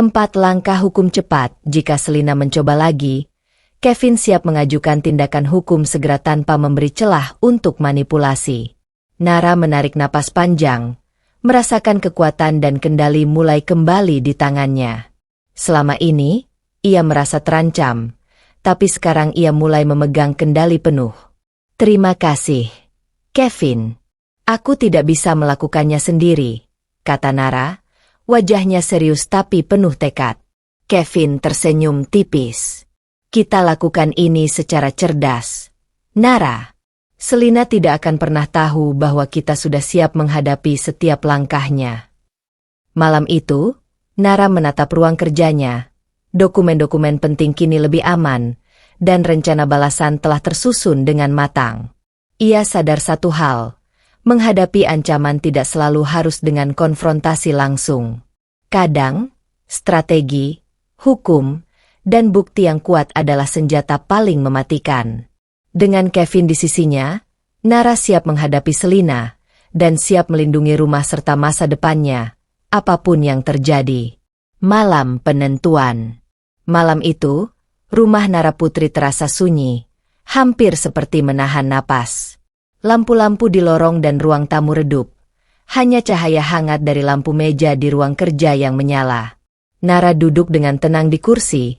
4. Langkah hukum cepat. Jika Selina mencoba lagi, Kevin siap mengajukan tindakan hukum segera tanpa memberi celah untuk manipulasi. Nara menarik napas panjang, merasakan kekuatan dan kendali mulai kembali di tangannya. Selama ini, ia merasa terancam, tapi sekarang ia mulai memegang kendali penuh. Terima kasih, Kevin. Aku tidak bisa melakukannya sendiri, kata Nara. Wajahnya serius tapi penuh tekad. Kevin tersenyum tipis. Kita lakukan ini secara cerdas. Nara, Selina tidak akan pernah tahu bahwa kita sudah siap menghadapi setiap langkahnya. Malam itu, Nara menatap ruang kerjanya. Dokumen-dokumen penting kini lebih aman, dan rencana balasan telah tersusun dengan matang. Ia sadar satu hal. Menghadapi ancaman tidak selalu harus dengan konfrontasi langsung. Kadang, strategi, hukum, dan bukti yang kuat adalah senjata paling mematikan. Dengan Kevin di sisinya, Nara siap menghadapi Selina, dan siap melindungi rumah serta masa depannya, apapun yang terjadi. Malam penentuan. Malam itu, rumah Nara Putri terasa sunyi, hampir seperti menahan napas. Lampu-lampu di lorong dan ruang tamu redup. Hanya cahaya hangat dari lampu meja di ruang kerja yang menyala. Nara duduk dengan tenang di kursi.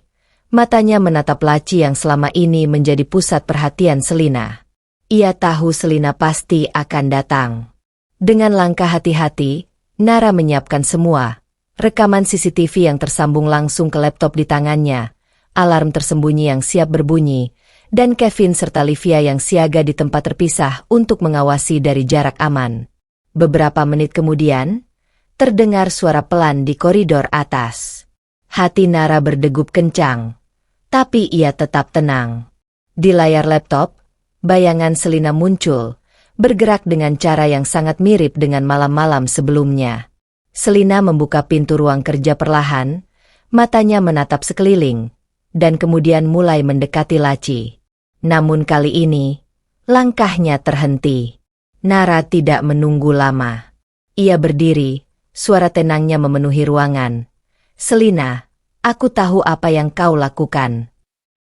Matanya menatap laci yang selama ini menjadi pusat perhatian Selina. Ia tahu Selina pasti akan datang. Dengan langkah hati-hati, Nara menyiapkan semua. Rekaman CCTV yang tersambung langsung ke laptop di tangannya. Alarm tersembunyi yang siap berbunyi. Dan Kevin serta Livia yang siaga di tempat terpisah untuk mengawasi dari jarak aman. Beberapa menit kemudian, terdengar suara pelan di koridor atas. Hati Nara berdegup kencang, tapi ia tetap tenang. Di layar laptop, bayangan Selina muncul, bergerak dengan cara yang sangat mirip dengan malam-malam sebelumnya. Selina membuka pintu ruang kerja perlahan, matanya menatap sekeliling, dan kemudian mulai mendekati laci. Namun kali ini, langkahnya terhenti. Nara tidak menunggu lama. Ia berdiri, suara tenangnya memenuhi ruangan. Selina, aku tahu apa yang kau lakukan.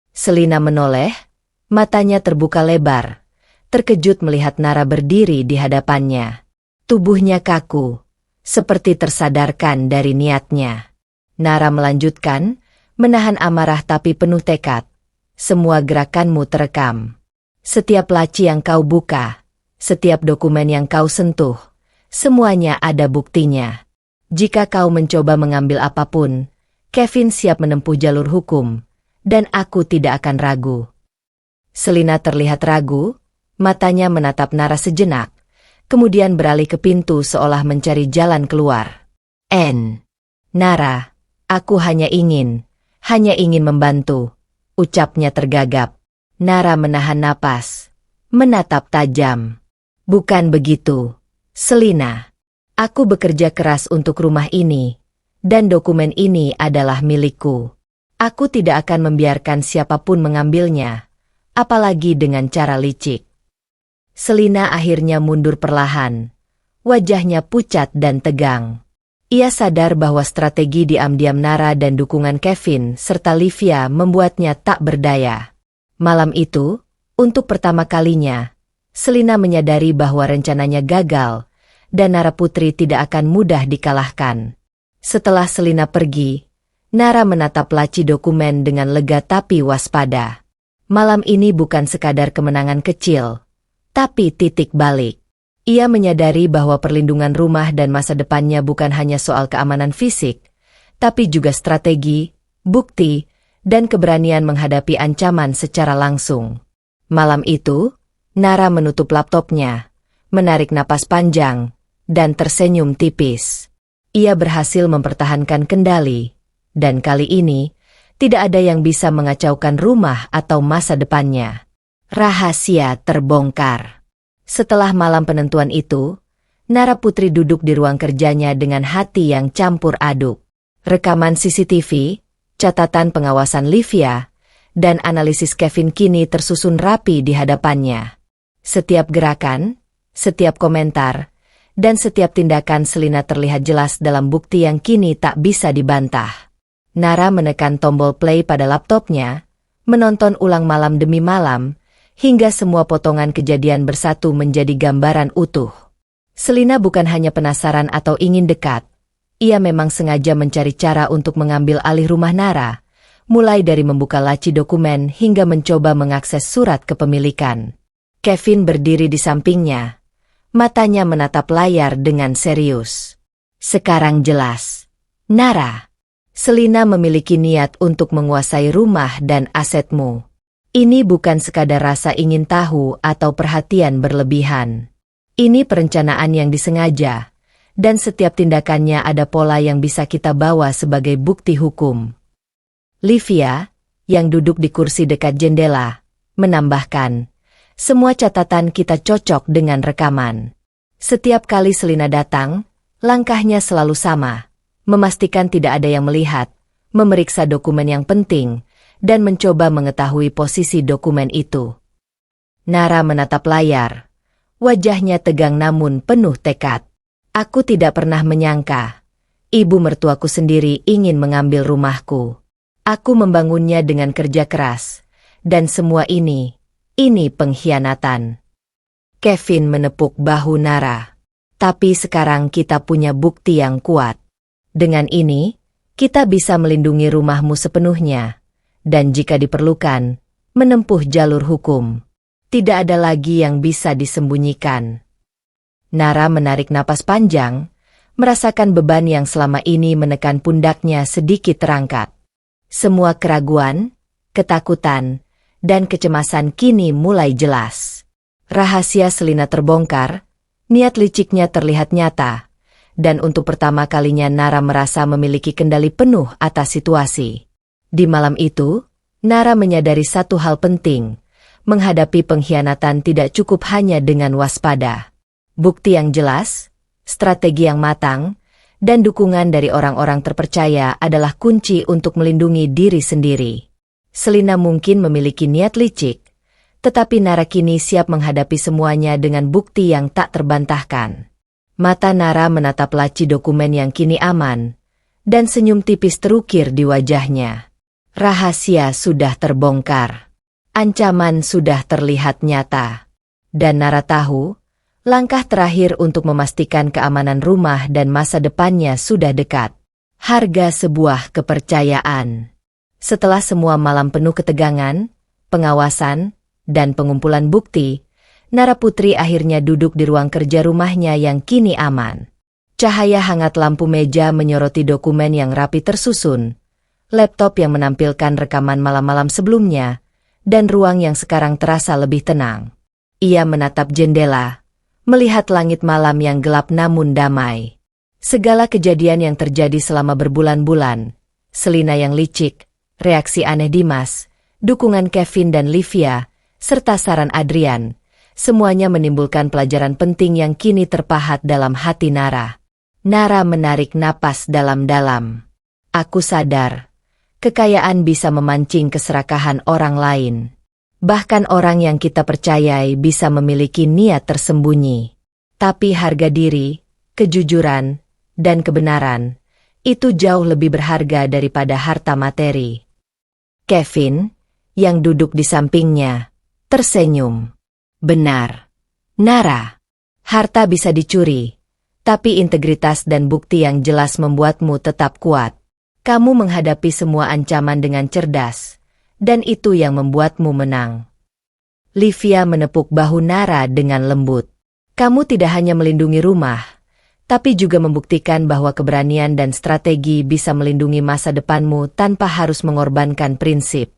Selina menoleh, matanya terbuka lebar, terkejut melihat Nara berdiri di hadapannya. Tubuhnya kaku, seperti tersadarkan dari niatnya. Nara melanjutkan, menahan amarah tapi penuh tekad. Semua gerakanmu terekam. Setiap laci yang kau buka, setiap dokumen yang kau sentuh, semuanya ada buktinya. Jika kau mencoba mengambil apapun, Kevin siap menempuh jalur hukum, dan aku tidak akan ragu. Selina terlihat ragu, Matanya menatap Nara sejenak, kemudian beralih ke pintu seolah mencari jalan keluar. Nara, aku hanya ingin membantu, ucapnya tergagap. Nara menahan napas, menatap tajam. Bukan begitu, Selina. Aku bekerja keras untuk rumah ini, dan dokumen ini adalah milikku. Aku tidak akan membiarkan siapapun mengambilnya, apalagi dengan cara licik. Selina akhirnya mundur perlahan. Wajahnya pucat dan tegang. Ia sadar bahwa strategi diam-diam Nara dan dukungan Kevin serta Livia membuatnya tak berdaya. Malam itu, untuk pertama kalinya, Selina menyadari bahwa rencananya gagal, dan Nara Putri tidak akan mudah dikalahkan. Setelah Selina pergi, Nara menatap laci dokumen dengan lega tapi waspada. Malam ini bukan sekadar kemenangan kecil, tapi titik balik. Ia menyadari bahwa perlindungan rumah dan masa depannya bukan hanya soal keamanan fisik, tapi juga strategi, bukti, dan keberanian menghadapi ancaman secara langsung. Malam itu, Nara menutup laptopnya, menarik napas panjang, dan tersenyum tipis. Ia berhasil mempertahankan kendali, dan kali ini, tidak ada yang bisa mengacaukan rumah atau masa depannya. Rahasia terbongkar. Setelah malam penentuan itu, Nara Putri duduk di ruang kerjanya dengan hati yang campur aduk. Rekaman CCTV, catatan pengawasan Livia, dan analisis Kevin kini tersusun rapi di hadapannya. Setiap gerakan, setiap komentar, dan setiap tindakan Selina terlihat jelas dalam bukti yang kini tak bisa dibantah. Nara menekan tombol play pada laptopnya, menonton ulang malam demi malam, hingga semua potongan kejadian bersatu menjadi gambaran utuh. Selina bukan hanya penasaran atau ingin dekat, ia memang sengaja mencari cara untuk mengambil alih rumah Nara, mulai dari membuka laci dokumen hingga mencoba mengakses surat kepemilikan. Kevin berdiri di sampingnya, matanya menatap layar dengan serius. Sekarang jelas, Nara, Selina memiliki niat untuk menguasai rumah dan asetmu. Ini bukan sekadar rasa ingin tahu atau perhatian berlebihan. Ini perencanaan yang disengaja, dan setiap tindakannya ada pola yang bisa kita bawa sebagai bukti hukum. Livia, yang duduk di kursi dekat jendela, menambahkan, semua catatan kita cocok dengan rekaman. Setiap kali Selina datang, langkahnya selalu sama, memastikan tidak ada yang melihat, memeriksa dokumen yang penting, dan mencoba mengetahui posisi dokumen itu. Nara menatap layar. Wajahnya tegang namun penuh tekad. Aku tidak pernah menyangka. Ibu mertuaku sendiri ingin mengambil rumahku. Aku membangunnya dengan kerja keras. Dan semua ini pengkhianatan. Kevin menepuk bahu Nara. Tapi sekarang kita punya bukti yang kuat. Dengan ini, kita bisa melindungi rumahmu sepenuhnya. Dan jika diperlukan, menempuh jalur hukum. Tidak ada lagi yang bisa disembunyikan. Nara menarik napas panjang, merasakan beban yang selama ini menekan pundaknya sedikit terangkat. Semua keraguan, ketakutan, dan kecemasan kini mulai jelas. Rahasia Selina terbongkar, niat liciknya terlihat nyata, dan untuk pertama kalinya Nara merasa memiliki kendali penuh atas situasi. Di malam itu, Nara menyadari satu hal penting, menghadapi pengkhianatan tidak cukup hanya dengan waspada. Bukti yang jelas, strategi yang matang, dan dukungan dari orang-orang terpercaya adalah kunci untuk melindungi diri sendiri. Selina mungkin memiliki niat licik, tetapi Nara kini siap menghadapi semuanya dengan bukti yang tak terbantahkan. Mata Nara menatap laci dokumen yang kini aman, dan senyum tipis terukir di wajahnya. Rahasia sudah terbongkar. Ancaman sudah terlihat nyata. Dan Nara tahu, langkah terakhir untuk memastikan keamanan rumah dan masa depannya sudah dekat. Harga sebuah kepercayaan. Setelah semua malam penuh ketegangan, pengawasan, dan pengumpulan bukti, Nara Putri akhirnya duduk di ruang kerja rumahnya yang kini aman. Cahaya hangat lampu meja menyoroti dokumen yang rapi tersusun, laptop yang menampilkan rekaman malam-malam sebelumnya, dan ruang yang sekarang terasa lebih tenang. Ia menatap jendela, melihat langit malam yang gelap namun damai. Segala kejadian yang terjadi selama berbulan-bulan, Selina yang licik, reaksi aneh Dimas, dukungan Kevin dan Livia, serta saran Adrian, semuanya menimbulkan pelajaran penting yang kini terpahat dalam hati Nara. Nara menarik napas dalam-dalam. Aku sadar, kekayaan bisa memancing keserakahan orang lain. Bahkan orang yang kita percayai bisa memiliki niat tersembunyi. Tapi harga diri, kejujuran, dan kebenaran, itu jauh lebih berharga daripada harta materi. Kevin, yang duduk di sampingnya, tersenyum. Benar, Nara. Harta bisa dicuri, tapi integritas dan bukti yang jelas membuatmu tetap kuat. Kamu menghadapi semua ancaman dengan cerdas, dan itu yang membuatmu menang. Livia menepuk bahu Nara dengan lembut. Kamu tidak hanya melindungi rumah, tapi juga membuktikan bahwa keberanian dan strategi bisa melindungi masa depanmu tanpa harus mengorbankan prinsip.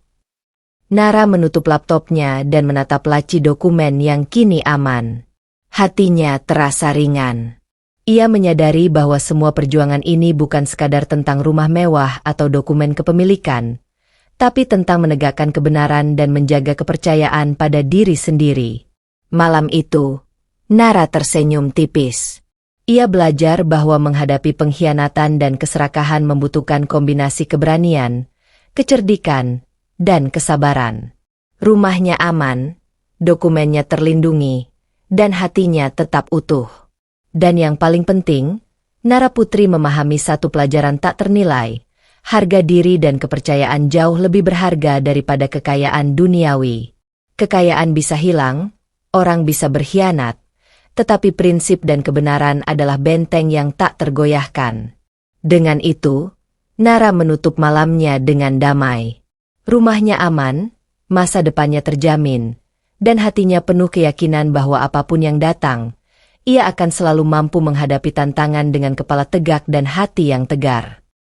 Nara menutup laptopnya dan menatap laci dokumen yang kini aman. Hatinya terasa ringan. Ia menyadari bahwa semua perjuangan ini bukan sekadar tentang rumah mewah atau dokumen kepemilikan, tapi tentang menegakkan kebenaran dan menjaga kepercayaan pada diri sendiri. Malam itu, Nara tersenyum tipis. Ia belajar bahwa menghadapi pengkhianatan dan keserakahan membutuhkan kombinasi keberanian, kecerdikan, dan kesabaran. Rumahnya aman, dokumennya terlindungi, dan hatinya tetap utuh. Dan yang paling penting, Nara Putri memahami satu pelajaran tak ternilai. Harga diri dan kepercayaan jauh lebih berharga daripada kekayaan duniawi. Kekayaan bisa hilang, orang bisa berkhianat, tetapi prinsip dan kebenaran adalah benteng yang tak tergoyahkan. Dengan itu, Nara menutup malamnya dengan damai. Rumahnya aman, masa depannya terjamin, dan hatinya penuh keyakinan bahwa apapun yang datang, ia akan selalu mampu menghadapi tantangan dengan kepala tegak dan hati yang tegar.